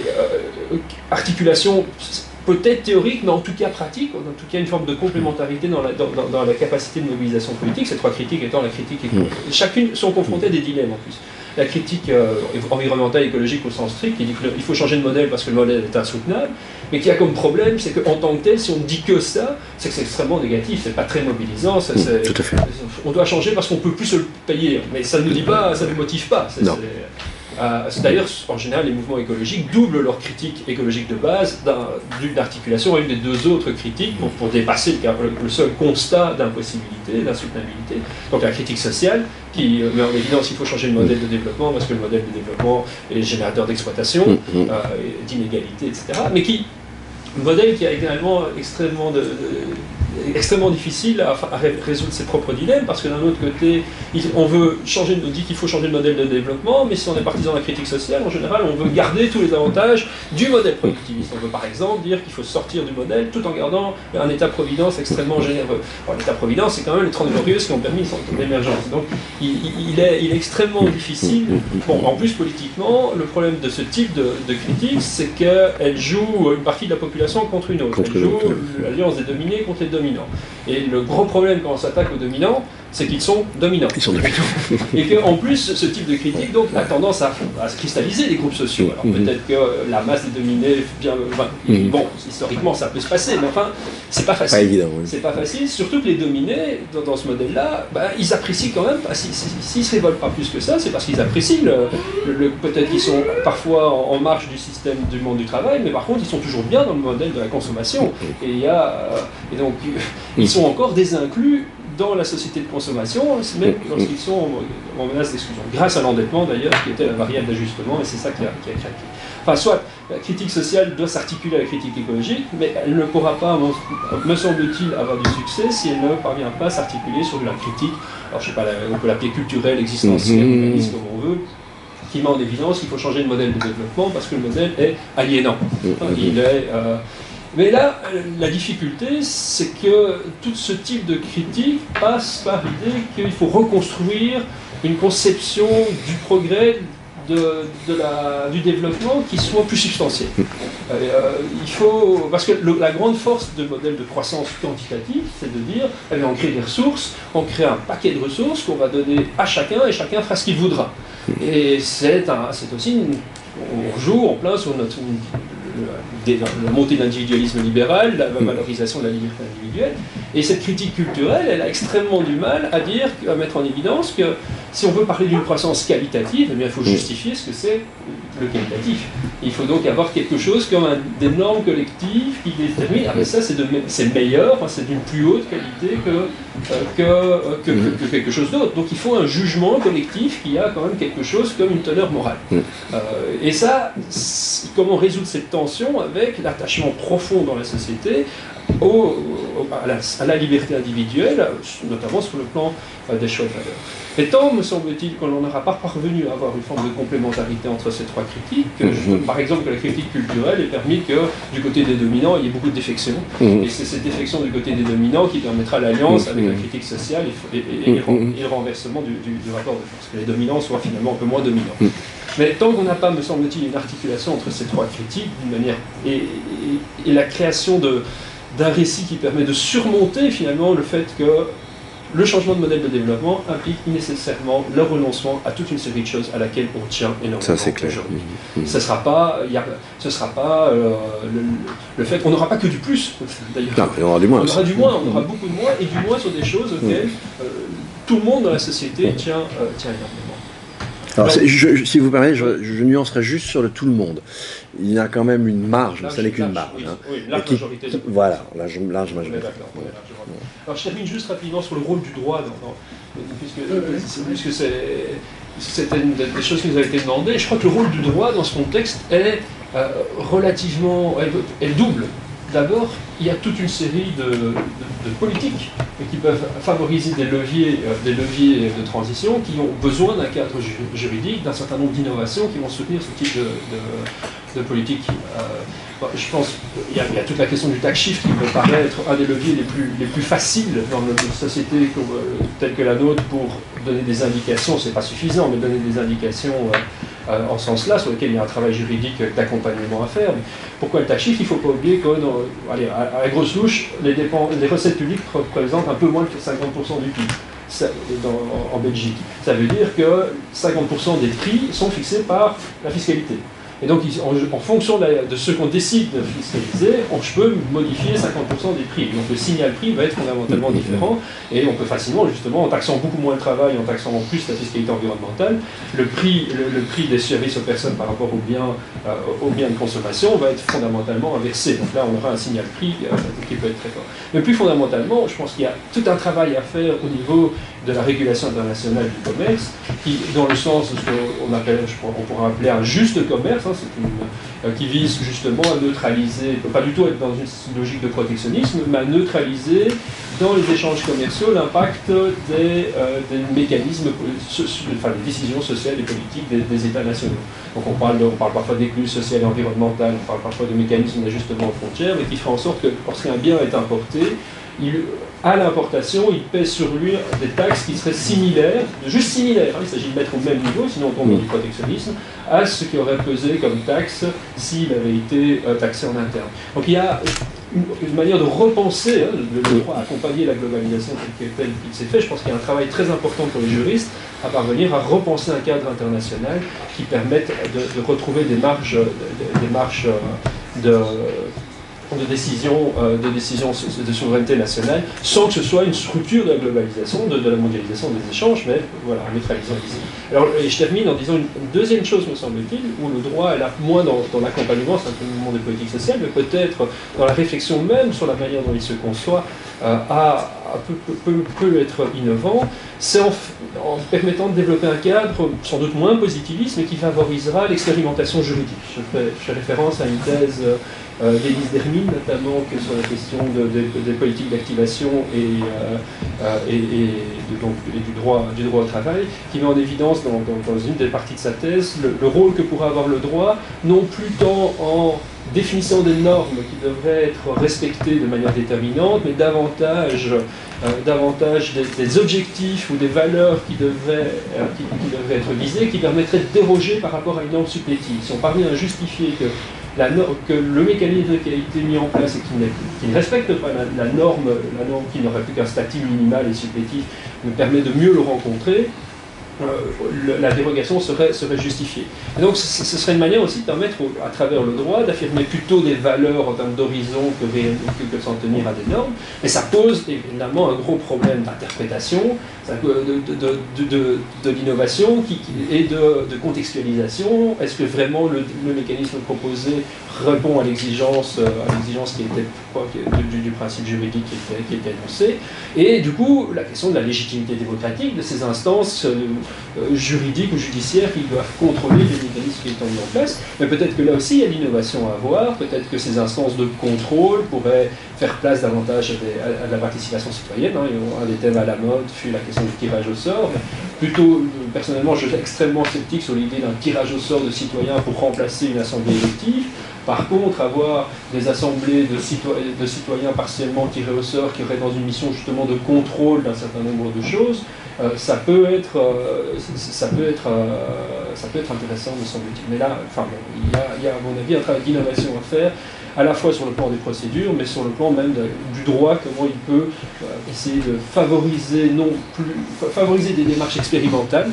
articulation peut-être théorique, mais en tout cas pratique, en tout cas une forme de complémentarité dans la capacité de mobilisation politique, ces trois critiques étant la critique écologique. Chacune sont confrontées à des dilemmes en plus. La critique environnementale, écologique au sens strict, qui dit qu'il faut changer de modèle parce que le modèle est insoutenable, mais qui a comme problème, c'est qu'en tant que tel, si on ne dit que ça, c'est que c'est extrêmement négatif, c'est pas très mobilisant, tout à fait. On doit changer parce qu'on ne peut plus se le payer, mais ça ne nous dit pas, ça ne nous motive pas. D'ailleurs, en général, les mouvements écologiques doublent leur critique écologique de base d'une articulation avec les deux autres critiques pour dépasser le seul constat d'impossibilité, d'insoutenabilité. Donc la critique sociale, qui met en évidence qu'il faut changer le modèle de développement parce que le modèle de développement est générateur d'exploitation, d'inégalité, etc. Mais un modèle qui a également extrêmement difficile à résoudre ses propres dilemmes, parce que d'un autre côté, on dit qu'il faut changer le modèle de développement, mais si on est partisan de la critique sociale, en général, on veut garder tous les avantages du modèle productiviste. On veut par exemple dire qu'il faut sortir du modèle tout en gardant un État-providence extrêmement généreux. L'État-providence, c'est quand même les 30 glorieuses qui ont permis l'émergence. Donc il est extrêmement difficile. Bon, en plus, politiquement, le problème de ce type de critique, c'est qu'elle joue une partie de la population contre une autre. Elle joue l'alliance des dominés contre les dominants. Et le gros problème quand on s'attaque aux dominants, c'est qu'ils sont dominants. Ils sont dominants. Et qu'en plus, ce type de critique donc, a tendance à cristalliser les groupes sociaux. Alors peut-être que la masse des dominés, bon, historiquement ça peut se passer, mais enfin, c'est pas facile. Pas évident, oui. C'est pas facile, surtout que les dominés, dans ce modèle-là, ils apprécient quand même, s'ils se révoltent pas plus que ça, c'est parce qu'ils apprécient peut-être qu'ils sont parfois en marge du système du monde du travail, mais par contre, ils sont toujours bien dans le modèle de la consommation. Et donc, ils sont encore désinclus dans la société de consommation, même lorsqu'ils sont en menace d'exclusion. Grâce à l'endettement, d'ailleurs, qui était la variable d'ajustement, et c'est ça qui a craqué. Enfin, soit la critique sociale doit s'articuler à la critique écologique, mais elle ne pourra pas, me semble-t-il, avoir du succès si elle ne parvient pas à s'articuler sur la critique, alors je sais pas, on peut l'appeler culturelle, existentielle, humaniste, comme on veut, qui met en évidence qu'il faut changer de modèle de développement parce que le modèle est aliénant. Mais là, la difficulté, c'est que tout ce type de critique passe par l'idée qu'il faut reconstruire une conception du progrès, du développement qui soit plus substantielle. Parce que la grande force du modèle de croissance quantitative, c'est de dire, on crée des ressources, on crée un paquet de ressources qu'on va donner à chacun et chacun fera ce qu'il voudra. Et c'est aussi on joue en plein sur la montée de l'individualisme libéral, la valorisation de la liberté individuelle. Et cette critique culturelle, elle a extrêmement du mal à mettre en évidence que si on veut parler d'une croissance qualitative, eh bien, il faut justifier ce que c'est le qualitatif. Il faut donc avoir quelque chose comme des normes collectives qui déterminent, mais ça c'est meilleur, c'est d'une plus haute qualité que quelque chose d'autre. Donc il faut un jugement collectif qui a quand même quelque chose comme une teneur morale. Et ça, comment résoudre cette tension avec l'attachement profond dans la société à la liberté individuelle, notamment sur le plan des choix de valeur. Et tant, me semble-t-il, qu'on n'aura pas parvenu à avoir une forme de complémentarité entre ces trois critiques, par exemple que la critique culturelle ait permis que du côté des dominants, il y ait beaucoup de défections, et c'est cette défection du côté des dominants qui permettra l'alliance avec la critique sociale et le renversement du rapport de force, que les dominants soient finalement un peu moins dominants. Mais tant qu'on n'a pas, me semble-t-il, une articulation entre ces trois critiques, d'une manière, et la création d'un récit qui permet de surmonter finalement le fait que le changement de modèle de développement implique nécessairement le renoncement à toute une série de choses à laquelle on tient énormément. Ça, c'est clair. Aujourd'hui. Ce ne sera pas, le fait qu'on n'aura pas que du plus, d'ailleurs. Non, on aura du moins. On aura du moins, on aura beaucoup de moins, et du moins sur des choses auxquelles tout le monde dans la société tient énormément. Alors, si vous permettez, je nuancerai juste sur le tout le monde. Il y a quand même une marge, mais ça n'est qu'une marge. Oui, hein. oui, large majorité. Voilà, large majorité. Alors je termine juste rapidement sur le rôle du droit, puisque c'était une des choses qui nous a été demandée. Je crois que le rôle du droit dans ce contexte est est double. D'abord, il y a toute une série de politiques qui peuvent favoriser des leviers de transition qui ont besoin d'un cadre juridique, d'un certain nombre d'innovations qui vont soutenir ce type de politique. Je pense qu'il y a toute la question du tax shift qui peut paraître un des leviers les plus faciles dans une société telle que la nôtre pour donner des indications. C'est pas suffisant, mais donner des indications en ce sens-là, sur lesquelles il y a un travail juridique d'accompagnement à faire. Mais pourquoi le tax shift? Il ne faut pas oublier qu'à la grosse louche, les recettes publiques représentent un peu moins que 50% du PIB en Belgique. Ça veut dire que 50% des prix sont fixés par la fiscalité. Et donc, en fonction de ce qu'on décide de fiscaliser, je peux modifier 50% des prix. Donc, le signal prix va être fondamentalement différent. Et on peut facilement, justement, en taxant beaucoup moins le travail, en taxant en plus la fiscalité environnementale, le prix des services aux personnes par rapport aux biens de consommation va être fondamentalement inversé. Donc là, on aura un signal prix qui peut être très fort. Mais plus fondamentalement, je pense qu'il y a tout un travail à faire au niveau de la régulation internationale du commerce, qui, dans le sens de ce qu'on pourrait appeler un juste commerce, qui vise justement à neutraliser, pas du tout être dans une logique de protectionnisme, mais à neutraliser dans les échanges commerciaux l'impact des mécanismes, des décisions sociales et politiques des États nationaux. Donc on parle parfois d'écluses sociales et environnementales, on parle parfois de mécanismes d'ajustement aux frontières, mais qui font en sorte que lorsqu'un bien est importé, à l'importation, il pèse sur lui des taxes qui seraient similaires, juste similaires, il s'agit de mettre au même niveau, sinon on tombe dans du protectionnisme, à ce qui aurait pesé comme taxe s'il avait été taxé en interne. Donc il y a une manière de repenser le droit à accompagner la globalisation telle qu'il s'est fait. Je pense qu'il y a un travail très important pour les juristes à parvenir à repenser un cadre international qui permette de retrouver des marges de décision de souveraineté nationale, sans que ce soit une structure de la globalisation, de la mondialisation des échanges, mais voilà, en neutralisant ici. Alors, et je termine en disant une deuxième chose, me semble-t-il, où le droit est là moins dans l'accompagnement, c'est un peu le monde des politiques sociales, mais peut-être dans la réflexion même sur la manière dont il se conçoit, peut être innovant, c'est en permettant de développer un cadre sans doute moins positiviste, mais qui favorisera l'expérimentation juridique. Je fais référence à une thèse d'Élise Dermine, notamment que sur la question des politiques d'activation et du droit au travail, qui met en évidence dans une des parties de sa thèse le rôle que pourrait avoir le droit, non plus tant en définissant des normes qui devraient être respectées de manière déterminante, mais davantage des objectifs ou des valeurs qui devraient être visées, qui permettraient de déroger par rapport à une norme supplétive. Si on parvient à justifier que le mécanisme qui a été mis en place et qui ne respecte pas la norme qui n'aurait plus qu'un statut minimal et supplétif, nous permet de mieux le rencontrer, la dérogation serait justifiée. Et donc ce serait une manière aussi de permettre, à travers le droit, d'affirmer plutôt des valeurs en termes d'horizon que s'en tenir à des normes, mais ça pose évidemment un gros problème d'interprétation, de l'innovation et de contextualisation. Est-ce que vraiment le mécanisme proposé répond à l'exigence qui était du principe juridique qui était énoncé, et du coup la question de la légitimité démocratique de ces instances juridiques ou judiciaires qui doivent contrôler les mécanismes qui sont mis en place. Mais peut-être que là aussi il y a l'innovation à avoir, peut-être que ces instances de contrôle pourraient faire place davantage à de la participation citoyenne. Un des thèmes à la mode fut la question du tirage au sort. Plutôt, personnellement, je suis extrêmement sceptique sur l'idée d'un tirage au sort de citoyens pour remplacer une assemblée élective. Par contre, avoir des assemblées de citoyens partiellement tirés au sort qui auraient dans une mission justement de contrôle d'un certain nombre de choses ça peut être intéressant, me semble-t-il. Mais là, enfin, bon, il y a à mon avis un travail d'innovation à faire, à la fois sur le plan des procédures, mais sur le plan même du droit, comment il peut essayer de favoriser des démarches expérimentales,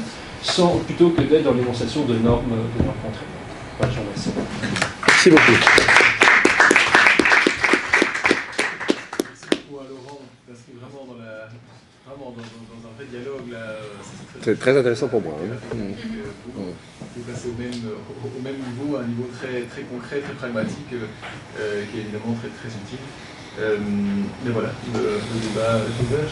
plutôt que d'être dans l'énonciation de normes contraignantes. Voilà, je vous remercie. Merci beaucoup. Merci beaucoup à Laurent, parce que vraiment dans un vrai dialogue là. C'est très intéressant pour moi. Vous passez au même niveau, à un niveau très, très concret, très pragmatique, qui est évidemment très, très utile. Mais voilà, le débat est ouvert.